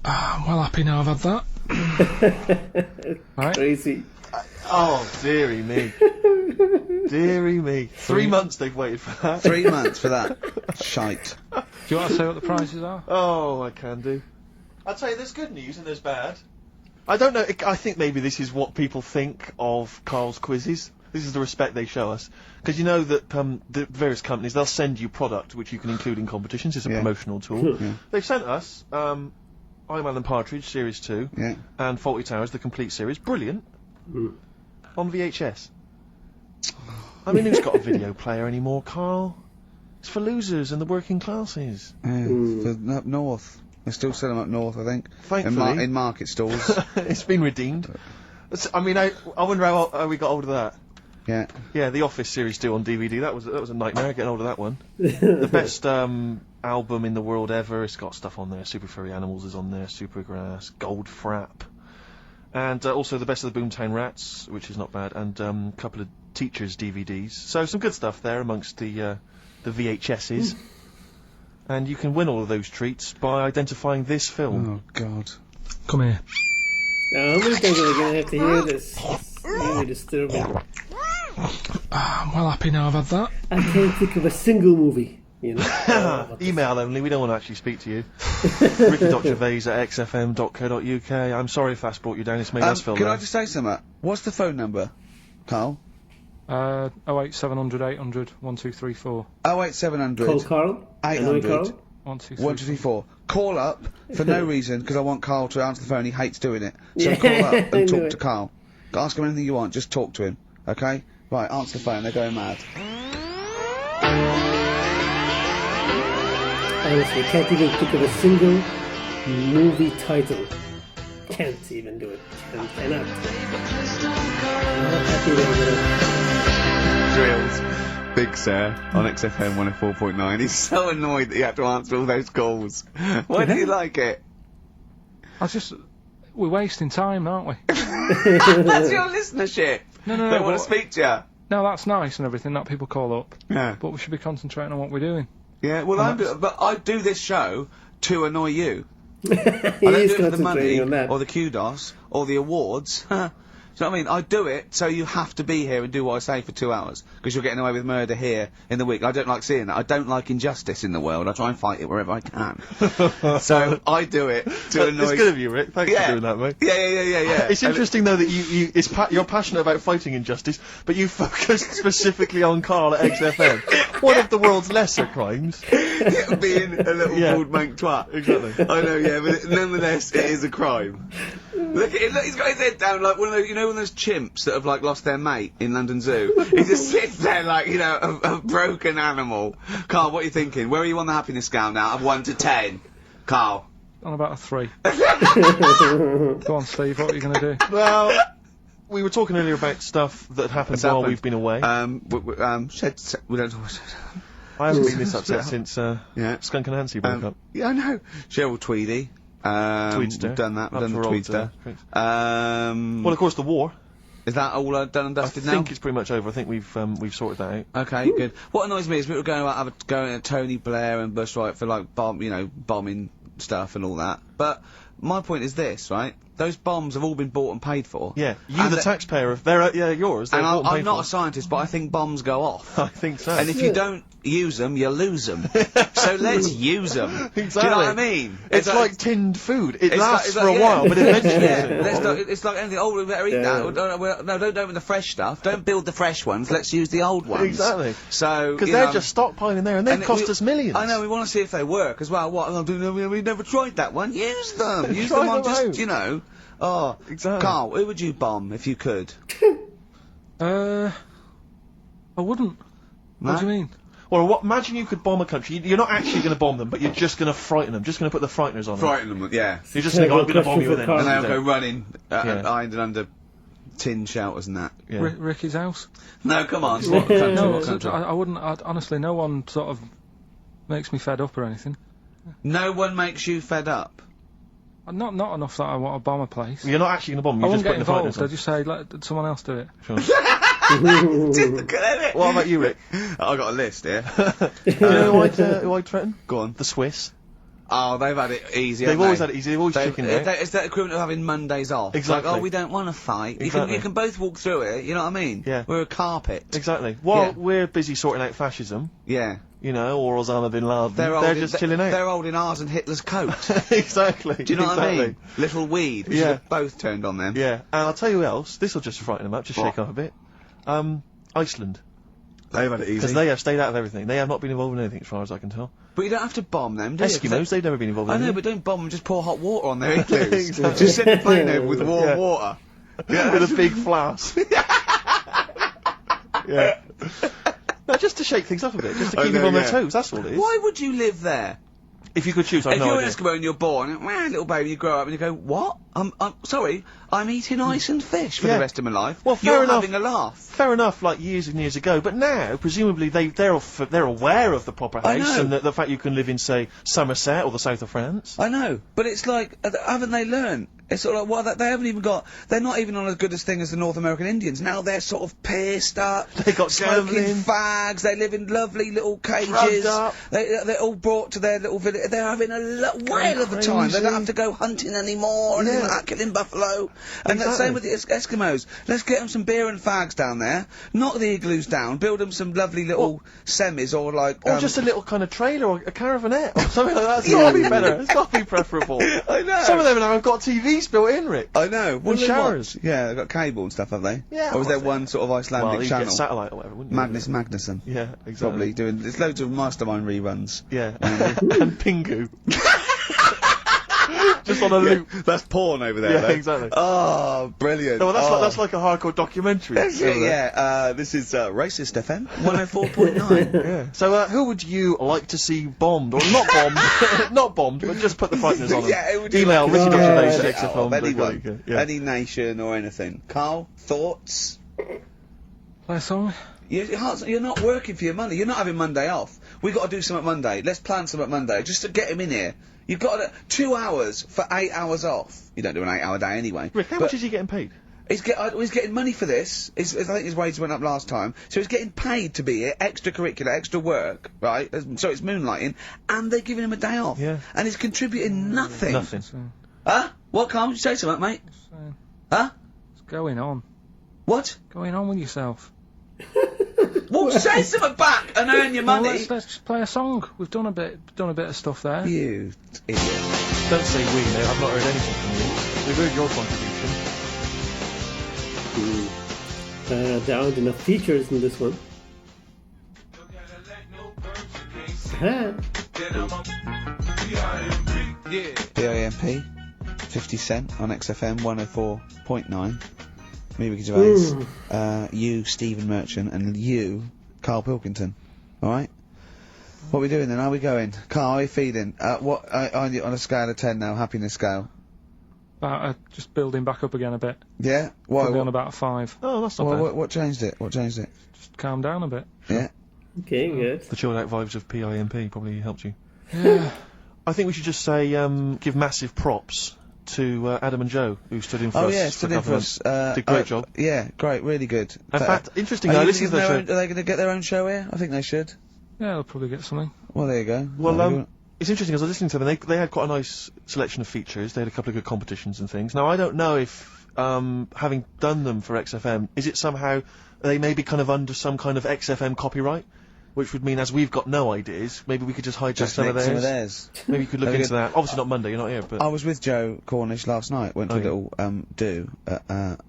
I'm well happy now I've had that. Right? Crazy. Oh, dearie me. Dearie me. 3 months they've waited for that. 3 months for that. Shite. Do you want to say what the prizes are? Oh, I can do. I'll tell you, there's good news and there's bad. I don't know, I think maybe this is what people think of Karl's quizzes. This is the respect they show us. Because you know that the various companies, they'll send you product which you can include in competitions. It's a promotional tool. Yeah. They've sent us I'm Alan Partridge, Series 2, Yeah. and Fawlty Towers, the complete series. Brilliant. On VHS. I mean, who's got a video player anymore, Karl? It's for losers and the working classes. Yeah, for up north. They still sell them up north, I think. Thankfully. In market stalls. It's been redeemed. I mean, I wonder how we got hold of that. Yeah. Yeah, the Office series 2 on DVD. That was a nightmare getting hold of that one. The best album in the world ever. It's got stuff on there. Super Furry Animals is on there. Supergrass, Gold Frap, and also the best of the Boomtown Rats, which is not bad, and a couple of Teachers DVDs. So some good stuff there amongst the VHSs. And you can win all of those treats by identifying this film. Oh God! Come here. How many times are we going to have to hear this? It's really disturbing. I'm well happy now I've had that. I can't think of a single movie, you know. Email only, we don't want to actually speak to you. ricky.gervais@xfm.co.uk. I'm sorry if that's brought you down, it's made us feel Can low. I just say something? What's the phone number, Karl? 08700 800 1234. 08700 Call Karl. 800 Karl. 1234. Call up for no reason, because I want Karl to answer the phone. He hates doing it. So Yeah, call up I and knew talk it. to Karl. Ask him anything you want, just talk to him. Okay? Right, answer the phone, they're going mad. Honestly, can't even think of a single movie title. Can't even do it. Cannot. Not happy with it. Drills. Big Sir on XFM 104.9. He's so annoyed that he had to answer all those calls. Why do you like it? We're wasting time, aren't we? That's your listenership. No, They want to speak to you. No, that's nice and everything that people call up. Yeah. But we should be concentrating on what we're doing. Yeah, well, but I do this show to annoy you. He I don't is do it for the money, concentrating on that. or the kudos, or the awards. So I mean, I do it so you have to be here and do what I say for 2 hours, because you're getting away with murder here in the week. I don't like seeing that. I don't like injustice in the world. I try and fight it wherever I can. So I do it to annoy. It's good of you, Rick. Thanks for doing that, mate. Yeah. It's interesting though that you're passionate about fighting injustice, but you focus specifically on Karl at XFM. One of the world's lesser crimes. Being a little bald mank twat. Exactly. I know, yeah, but nonetheless, it is a crime. Look at it, look, he's got his head down like one of those, you know, one of those chimps that have, like, lost their mate in London Zoo. He just sits there like, you know, a broken animal. Karl, what are you thinking? Where are you on the happiness scale now, of 1 to 10? Karl. On about a 3. Go on, Steve, what are you going to do? Well, we were talking earlier about stuff that happened while we've been away. We don't talk. I haven't been this upset since Skunk and Nancy broke up. Yeah, I know. Cheryl Tweedy. Tweedster. We've done that. We've done the Up for Tweedster. well, of course, the war. Is that all done and dusted now? I think it's pretty much over. I think we've sorted that out. Okay, good. What annoys me is we were going at Tony Blair and Bush, right, for like bombing stuff and all that. But my point is this, right? Those bombs have all been bought and paid for. Yeah, you, the taxpayer, they're yours. And I'm not a scientist, but I think bombs go off. I think so. And if you don't use them, you lose them. So let's use them. Exactly. Do you know what I mean? It's like tinned food. It lasts for a while, but eventually. It's like anything. Oh, we better eat that. No, don't open the fresh stuff. Don't build the fresh ones. Let's use the old ones. Exactly. So because they're just stockpiling there, and they cost us millions. I know. We want to see if they work as well. What? We've never tried that one. Use them. Use them on just you know. Oh, exactly. Karl, who would you bomb if you could? I wouldn't. No? What do you mean? Well, imagine you could bomb a country. You're not actually going to bomb them, but you're just going to frighten them. Just going to put the frighteners on them. Frighten them, yeah. You're just saying, I'm going to bomb you, then. And they'll go running, hiding under tin shelters and that. Yeah. Ricky's house? No, come on. What country? No, What country? I wouldn't. Honestly, no one sort of makes me fed up or anything. No one makes you fed up. Not enough that I want to bomb a place. You're not actually going to bomb them. I You're wouldn't just get putting the frighteners involved. on. I just say let someone else do it. Sure. What about you, Rick? I got a list here. You know who I'd threaten? Go on. The Swiss. Oh, they've had it easy. They've always had it easy. They've always chickened out. It's that equivalent of having Mondays off. Exactly. Like, oh, we don't want to fight. Exactly. You can both walk through it. You know what I mean? Yeah. We're a carpet. Exactly. While we're busy sorting out fascism. Yeah. You know, or Osama bin Laden. They're just chilling out. They're holding ours and Hitler's coat. Exactly. Do you know what I mean? Little weed. We should have both turned on them. Yeah. And I'll tell you who else. This will just frighten them up. Just shake up a bit. Iceland. They've had it easy. Because they have stayed out of everything. They have not been involved in anything, as far as I can tell. But you don't have to bomb them, do you? Eskimos, they've never been involved in I know, anything. but don't bomb them. Just pour hot water on their igloos. Exactly. Just send the plane over with warm water. Yeah, with a big flask. Yeah. No, just to shake things up a bit, just to keep them on their toes, that's all it is. Why would you live there? If you could choose, I've if no you're idea. an Eskimo and you're born, wow, little baby, you grow up and you go, what? I'm sorry, I'm eating ice and fish for the rest of my life. Well, fair you're enough. having a laugh. Fair enough, like years and years ago, but now, presumably, they're aware of the proper I house know. and the fact you can live in, say, Somerset or the south of France. I know, but it's like, haven't they learned? It's sort of like, well, they haven't even got, they're not even on as good as thing as the North American Indians. Now they're sort of pissed up. They got smoking gambling. fags, they live in lovely little cages. Drugged up. They're all brought to their little village. They're having a whale of the time. They don't have to go hunting anymore, and anything like that, killing buffalo. And the same with the Eskimos. Let's get them some beer and fags down there, knock the igloos down, build them some lovely little semis or like... Or just a little kind of trailer or a caravanette or something like that. It's got to be better. It's got to be preferable. I know. Some of them now have got TVs built in, Rick. I know. What do they showers. watch? Yeah, they've got cable and stuff, have they? Yeah, Or was there of course one sort of Icelandic Well, you channel? get satellite or whatever, wouldn't you? Magnus Magnusson. Yeah, exactly. Probably doing. There's loads of Mastermind reruns. Yeah. And Pingu. Just on a loop. That's porn over there. Yeah, though. exactly. Oh, brilliant. No, well, that's like a hardcore documentary. Yeah, this is Racist FM 104.9. Yeah. So, who would you like to see bombed, or not bombed, not bombed, but just put the frighteners on them? Yeah, it would Email like Ricky of XFM. anyone, Yeah. any nation or anything. Karl, thoughts? Play a song? You're not working for your money. You're not having Monday off. We've got to do something Monday. Let's plan something Monday, just to get him in here. You've got 2 hours for 8 hours off. You don't do an 8-hour day anyway. Rick, how much is he getting paid? He's getting money for this. I think his wages went up last time. So he's getting paid to be here, extracurricular, extra work, right? So it's moonlighting, and they're giving him a day off. Yeah. And he's contributing nothing. Nothing. Huh? What, Karl? You say something, mate? Huh? What's going on? What? Going on with yourself? Well, say something back and earn your money. Well, let's just play a song. We've done a bit of stuff there. You idiot. Don't say we, mate. I've not heard anything from you. We've heard your contribution. There aren't enough features in this one. BIMP, 50 Cent on XFM 104.9. Me, Ricky Gervais. You, Stephen Merchant, and you, Karl Pilkington. Alright? What are we doing then? How are we going? Karl, how are you feeling? On a scale of 10 now, happiness scale? Just building back up again a bit. Yeah? Why? Probably on about a 5. Oh, that's not bad. What changed it? Just calm down a bit. Yeah? Okay, good. The chilled out vibes of PIMP probably helped you. Yeah. I think we should just say, give massive props to Adam and Joe, who stood in for us. Oh yeah, stood in for us. Did a great job. Yeah, great, really good. In fact, interesting. Are I they listened to the show. going to get their own show here? I think they should. Yeah, they'll probably get something. Well, there you go. Well, it's interesting, as I was listening to them, they had quite a nice selection of features. They had a couple of good competitions and things. Now, I don't know if, having done them for XFM, is it somehow, they may be kind of under some kind of XFM copyright? Which would mean, as we've got no ideas, maybe we could just hijack some of theirs. Maybe you could look into that. Obviously not Monday, you're not here, but... I was with Joe Cornish last night, went to a little, do, at,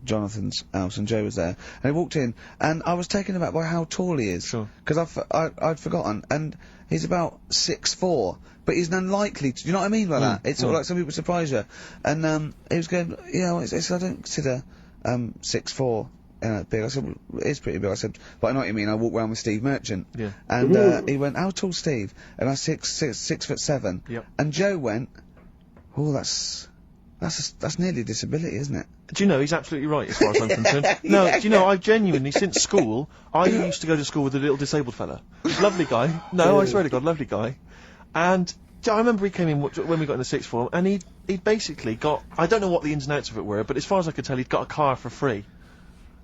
Jonathan's house, and Joe was there, and he walked in, and I was taken aback by how tall he is. Sure. Because I'd forgotten, and he's about 6'4", but he's unlikely to, do you know what I mean by that? It's sort of like some people surprise you. And, he was going, I don't consider, 6'4", big. I said, well, it is pretty big. I said, but I know what you mean. I walked around with Steve Merchant. Yeah. And, he went, how tall's Steve? And I said, 6'7". Yep. And Joe went, oh, that's nearly a disability, isn't it? Do you know, he's absolutely right, as far as I'm concerned. No, do you know, I've genuinely, since school, I used to go to school with a little disabled fella. Lovely guy. No, I swear to God, lovely guy. And I remember he came in when we got in the sixth form, and he'd basically got, I don't know what the ins and outs of it were, but as far as I could tell, he'd got a car for free.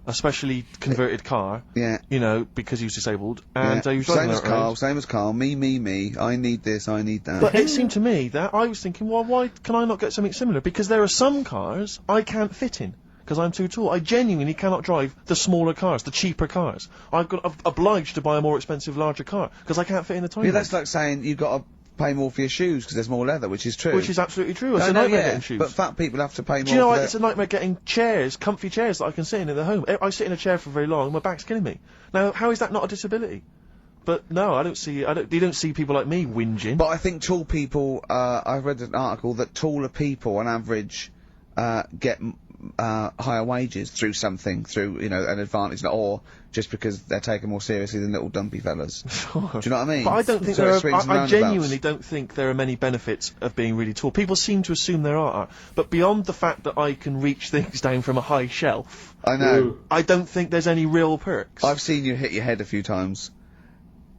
A specially converted car. Yeah. You know, because he was disabled. And he was driving same as Karl. Me. I need this, I need that. But it seemed to me that I was thinking, well, why can I not get something similar? Because there are some cars I can't fit in. Because I'm too tall. I genuinely cannot drive the smaller cars, the cheaper cars. I'm obliged to buy a more expensive, larger car. Because I can't fit in the tiny one. That's like saying you've got to pay more for your shoes because there's more leather, which is true. Which is absolutely true. It's a nightmare getting shoes. But fat people have to pay more. Do you know what? It's a nightmare getting chairs, comfy chairs that I can sit in the home. I sit in a chair for very long, my back's killing me. Now, how is that not a disability? But no, I don't see. You don't see people like me whinging. But I think tall people. I've read an article that taller people, on average, get higher wages through something, through, you know, an advantage, or just because they're taken more seriously than little dumpy fellas. Do you know what I mean? But I don't think I genuinely don't think there are many benefits of being really tall. People seem to assume there are, but beyond the fact that I can reach things down from a high shelf, I know. I don't think there's any real perks. I've seen you hit your head a few times.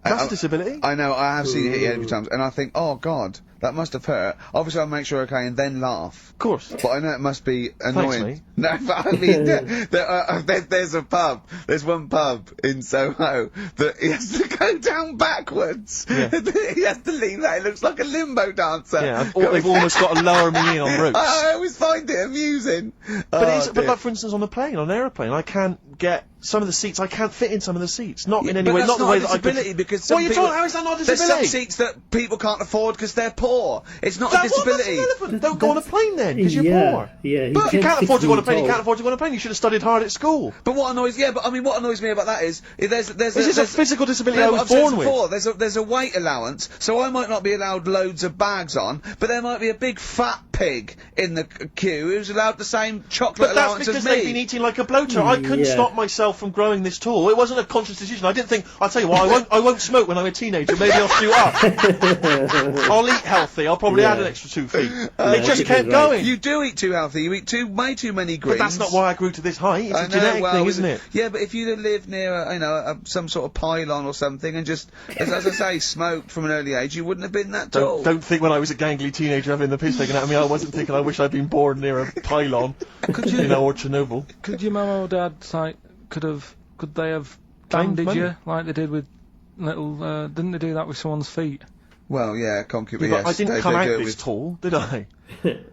That's a disability. I know, I have seen you hit your head a few times, and I think, oh God, that must have hurt. Obviously, I'll make sure okay, and then laugh. Of course. But I know it must be annoying. Thanks, mate. No, but I mean, there's a pub. There's one pub in Soho that he has to go down backwards. Yeah. He has to lean that. It looks like a limbo dancer. Yeah, they've almost got to lower me in on ropes. I always find it amusing. But like, for instance, on a plane, on an aeroplane, I can't get some of the seats. I can't fit in some of the seats. Not in any way. Not the way that I could. Because some What are you talking? How is that not a disability? There's some seats that people can't afford because they're poor. It's not a disability. Don't go on a plane then, because you're poor. Yeah, But if you can't afford to go on a plane, you can't afford to go on a plane. You should have studied hard at school. But what annoys me about that is there's a physical disability I was born with. There's a weight allowance, so I might not be allowed loads of bags on, but there might be a big fat pig in the queue who's allowed the same chocolate allowance as me. But that's because they've been eating like a bloater. I couldn't stop myself from growing this tall. It wasn't a conscious decision. I didn't think, I'll tell you what, I won't smoke when I'm a teenager. Maybe I'll shoot up. I'll eat healthy. I'll probably add an extra 2 feet. They just kept going. You do eat too healthy. You eat way too many greens. But that's not why I grew to this height. It's a genetic thing, isn't it? Yeah, but if you lived near some sort of pylon or something and just, as I say, smoked from an early age, you wouldn't have been that tall. Don't think when I was a gangly teenager having the piss taken out of me, I wasn't thinking I wish I'd been born near a pylon, or Chernobyl. Could your mum or dad, could they have bandaged you like they did with little, didn't they do that with someone's feet? Well, yeah, concubine, yeah, yes. I didn't come out this tall, did I?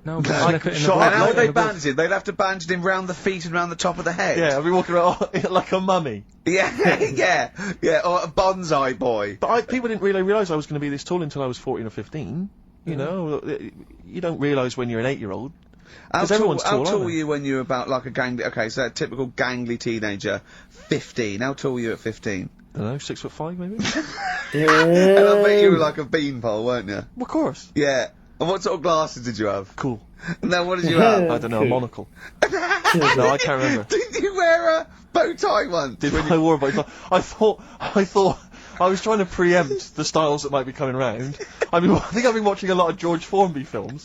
No, but snip it in the And how would they butt. bandage him? They'd have to bandage him round the feet and round the top of the head. Yeah, I'd be walking around like a mummy. Yeah, yeah, or a bonsai boy. But people didn't really realise I was going to be this tall until I was 14 or 15. You know, you don't realise when you're an 8-year-old. How everyone's tall, tall were you when you were about like a gangly, okay, so a typical gangly teenager, 15. How tall were you at 15? I don't know, 6'5" maybe? And I bet you were like a beanpole, weren't you? Of course. Yeah. And what sort of glasses did you have? Cool. Now, what did you have? I don't know, a monocle. No, I can't remember. Did you wear a bow tie once? I wore a bow tie. I thought I was trying to preempt the styles that might be coming round. I think I've been watching a lot of George Formby films.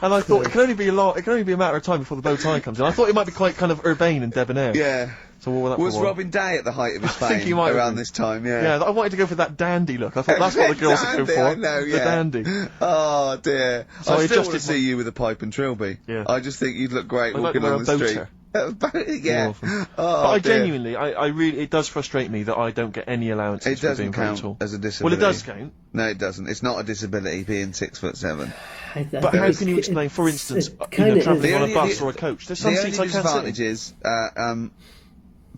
And I thought it can only be a matter of time before the bow tie comes in. I thought it might be quite kind of urbane and debonair. Yeah. So what that was Robin Day at the height of his fame? I think he might around this time, yeah. Yeah, I wanted to go for that dandy look. I thought that's what the girls would go for. I know, yeah. The dandy. Oh dear. So I still want to see you with a pipe and trilby. Yeah. I just think you'd look great walking like on the street. Oh, yeah. but I genuinely, I really, it does frustrate me that I don't get any allowances for being very tall. It doesn't count as a disability. Well, it does count. No, it doesn't. It's not a disability being 6'7". But how can you explain, for instance, travelling on a bus or a coach? There's some seats I can't sit in. The only disadvantage is,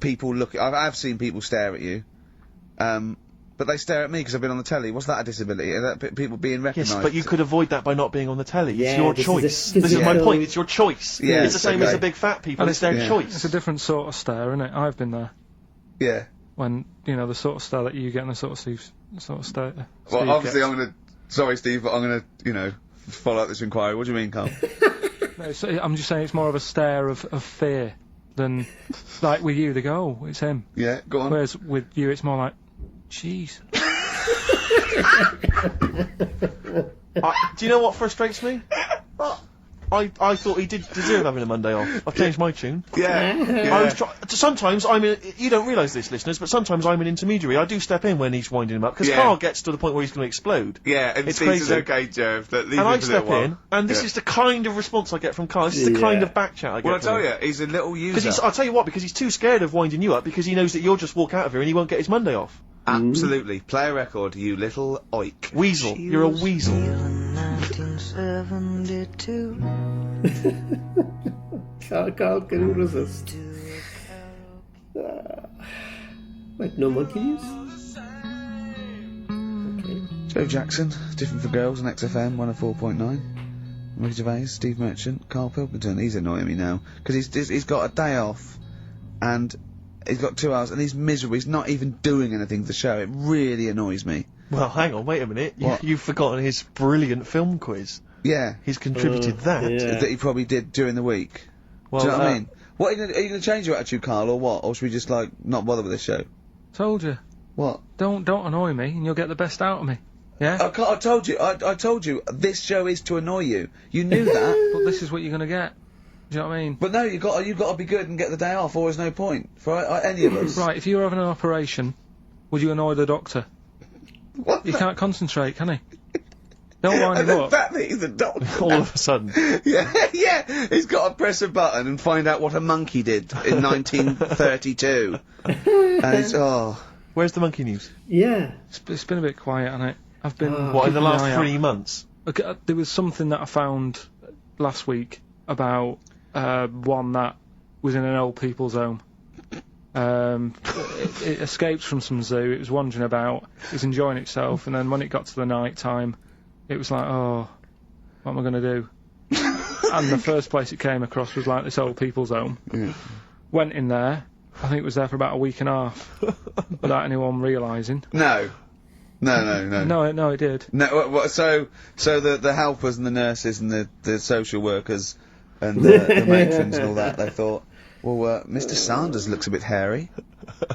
people look. I've seen people stare at you, but they stare at me because I've been on the telly. Was that a disability? Is that people being recognised? Yes, but you could avoid that by not being on the telly. Yeah, it's your choice. This is my point. It's your choice. Yeah, it's the same as the big fat people. It's their choice. It's a different sort of stare, isn't it? I've been there. Yeah. When the sort of stare that you get and the sort of stare. Well, obviously, sorry, Steve, but I'm gonna, follow up this inquiry. What do you mean, Karl? No, I'm just saying it's more of a stare of fear than, like with you, they go, oh, it's him. Yeah, go on. Whereas with you, it's more like, jeez. Do you know what frustrates me? I thought he did deserve having a Monday off. I've changed my tune. Yeah. Sometimes you don't realise this, listeners, but sometimes I'm an intermediary. I do step in when he's winding him up, because Karl gets to the point where he's going to explode. Yeah, and it's Steve crazy. says, okay, Jerv, leave and I step in, and this is the kind of response I get from Karl. This is the kind of back chat I get Well, I from tell him. you, he's a little user. I'll tell you what, because he's too scared of winding you up, because he knows that you'll just walk out of here and he won't get his Monday off. Absolutely. Play a record, you little oik. Weasel. You're a weasel. 1972. Karl couldn't resist. Wait, no monkey news? Okay. Joe Jackson, Different for Girls on XFM 104.9. Ricky Gervais, Steve Merchant, Karl Pilkington. He's annoying me now because he's got a day off and he's got 2 hours and he's miserable. He's not even doing anything for the show. It really annoys me. Well, hang on, wait a minute. You've forgotten his brilliant film quiz. Yeah. He's contributed that. Yeah. That he probably did during the week. Well, Do you know what I mean? What are you going to change your attitude, Karl, or what? Or should we just like not bother with this show? Told you. What? Don't annoy me, and you'll get the best out of me. Yeah. I told you. I told you. This show is to annoy you. You knew that. But this is what you're going to get. Do you know what I mean? But no, you've got to be good and get the day off, or there's no point for any of us. Right. If you were having an operation, would you annoy the doctor? What? You can't concentrate, can he? Don't wind And him the up. fact that he's a doctor. all of a sudden. yeah. He's got to press a button and find out what a monkey did in 1932. And it's Where's the monkey news? Yeah. It's been a bit quiet, hasn't it? I've been. What, in the keeping an last eye 3 out. months? Okay, there was something that I found last week about one that was in an old people's home. It escaped from some zoo. It was wandering about. It was enjoying itself, and then when it got to the night time, it was like, oh, what am I going to do? And the first place it came across was like this old people's home. Yeah. Went in there. I think it was there for about a week and a half without anyone realising. No, No, it did. No, so the helpers and the nurses and the social workers and the matrons and all that, they thought, well, Mr. Sanders looks a bit hairy.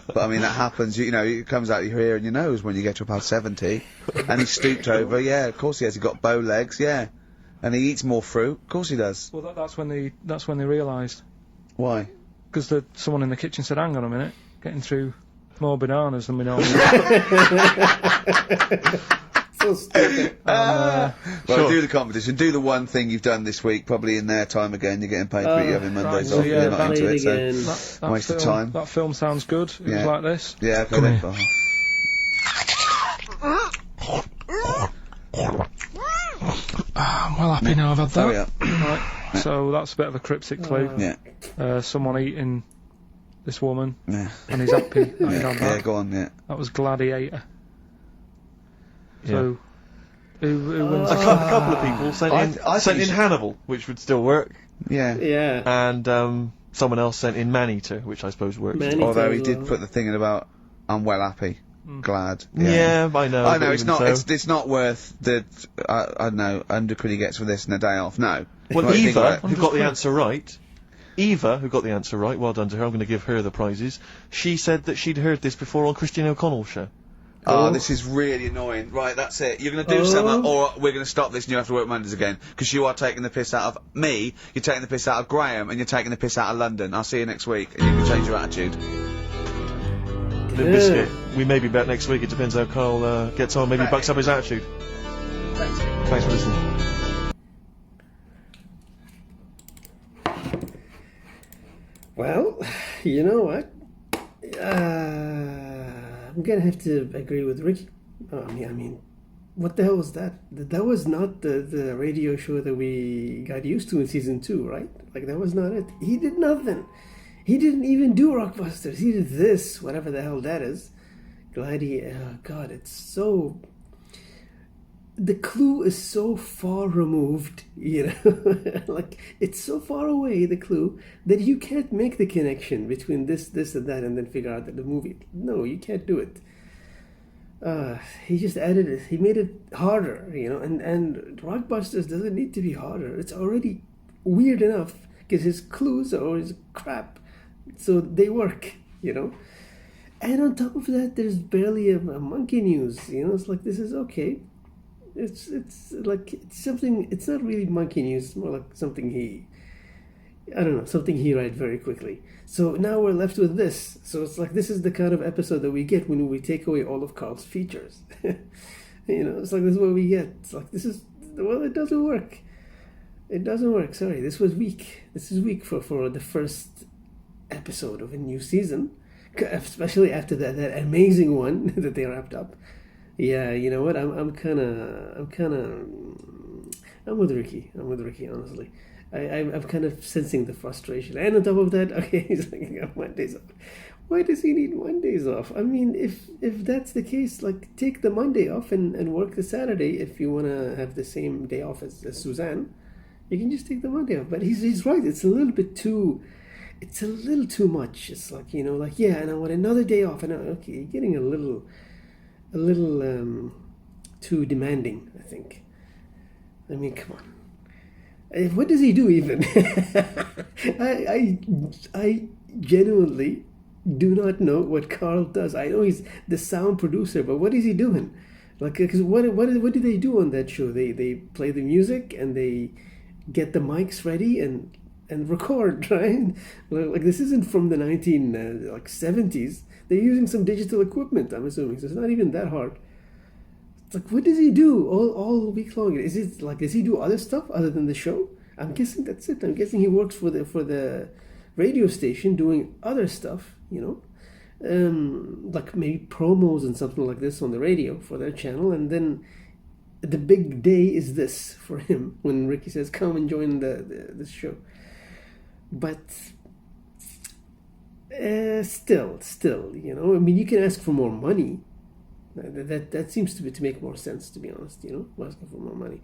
But I mean, that happens, you know, it comes out your ear and your nose when you get to about 70. And he's stooped over, yeah, of course he has. He's got bow legs, yeah. And he eats more fruit, of course he does. Well, that's when they realised. Why? Because someone in the kitchen said, hang on a minute, getting through more bananas than we normally So stupid. Well, Sure. do the competition. Do the one thing you've done this week, probably in their time again. You're getting paid for it. You're having Mondays right, off. so yeah, You're not into it, so again. that waste of film, time. That film sounds good. It Yeah. was like this. Yeah, okay Come then. here. I'm well happy now I've had that. Hurry up. Right, so that's a bit of a cryptic clue. Yeah, Someone eating this woman, yeah. and he's happy that he'd had Yeah, that. go on, yeah. That was Gladiator. Yeah. So, who wins? A couple of people sent I in think Hannibal, which would still work, Yeah. Yeah. and someone else sent in Maneater, which I suppose works. Maneater. Although he as did well. put the thing in about, I'm well happy. Glad. Yeah, I know. I but know, it's even not, so. it's not worth the, I don't know, 100 quid he gets for this and a day off, no. Well, What do you think Eva, about it? who got the answer right, well done to her, I'm going to give her the prizes, she said that she'd heard this before on Christian O'Connell's show. Oh, this is really annoying. Right, that's it. You're going to do something, or we're going to stop this and you have to work Mondays again. Because you are taking the piss out of me, you're taking the piss out of Graham, and you're taking the piss out of London. I'll see you next week, and you can change your attitude. Limp Bizkit. We may be back next week, it depends how Karl gets on, maybe he bucks up his attitude. Thanks for listening. Well, you know what? I'm gonna have to agree with Ricky. I mean, what the hell was that? That was not the radio show that we got used to in season 2, right? Like, that was not it. He did nothing. He didn't even do Rockbusters. He did this, whatever the hell that is. Gladiator. God, it's so... The clue is so far removed, you know? Like, it's so far away, the clue, that you can't make the connection between this, and that, and then figure out that the movie... No, you can't do it. He just added it. He made it harder, you know? And Rockbusters doesn't need to be harder. It's already weird enough, because his clues are always crap. So they work, you know? And on top of that, there's barely a monkey news, you know? It's like, this is okay. It's like, it's something, it's not really monkey news, it's more like something he write very quickly. So now we're left with this. So it's like, this is the kind of episode that we get when we take away all of Karl's features. You know, it's like, this is what we get. It's like, it doesn't work. It doesn't work, sorry. This was weak. This is weak for the first episode of a new season. Especially after that amazing one that they wrapped up. Yeah, you know what? I'm with Ricky. Honestly. I'm kind of sensing the frustration. And on top of that, okay, he's like, I got Mondays off. Why does he need Mondays off? I mean, if that's the case, like, take the Monday off and work the Saturday if you want to have the same day off as Suzanne. You can just take the Monday off. But he's right. It's a little too much. It's like, you know, like, yeah, and I want another day off. And okay, you're getting a little too demanding, I think. I mean, come on. What does he do even? I genuinely do not know what Karl does. I know he's the sound producer, but what is he doing? Like, because what do they do on that show? They play the music and they get the mics ready and record, right? Like, this isn't from the 70s. They're using some digital equipment, I'm assuming, so it's not even that hard. It's like, what does he do all week long? Is it like, does he do other stuff other than the show? I'm guessing that's it. I'm guessing he works for the radio station doing other stuff, you know, like maybe promos and something like this on the radio for their channel, and then the big day is this for him when Ricky says, "Come and join this show." But still, you know, I mean, you can ask for more money. That seems to make more sense, to be honest. You know, asking for more money.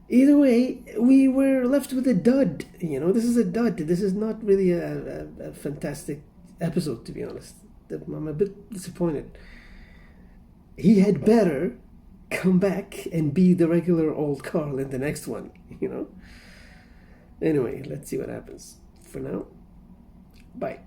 Either way, we were left with a dud. You know, this is a dud. This is not really a fantastic episode, to be honest. I'm a bit disappointed. He had better come back and be the regular old Karl in the next one, you know? Anyway, let's see what happens. For now, bye.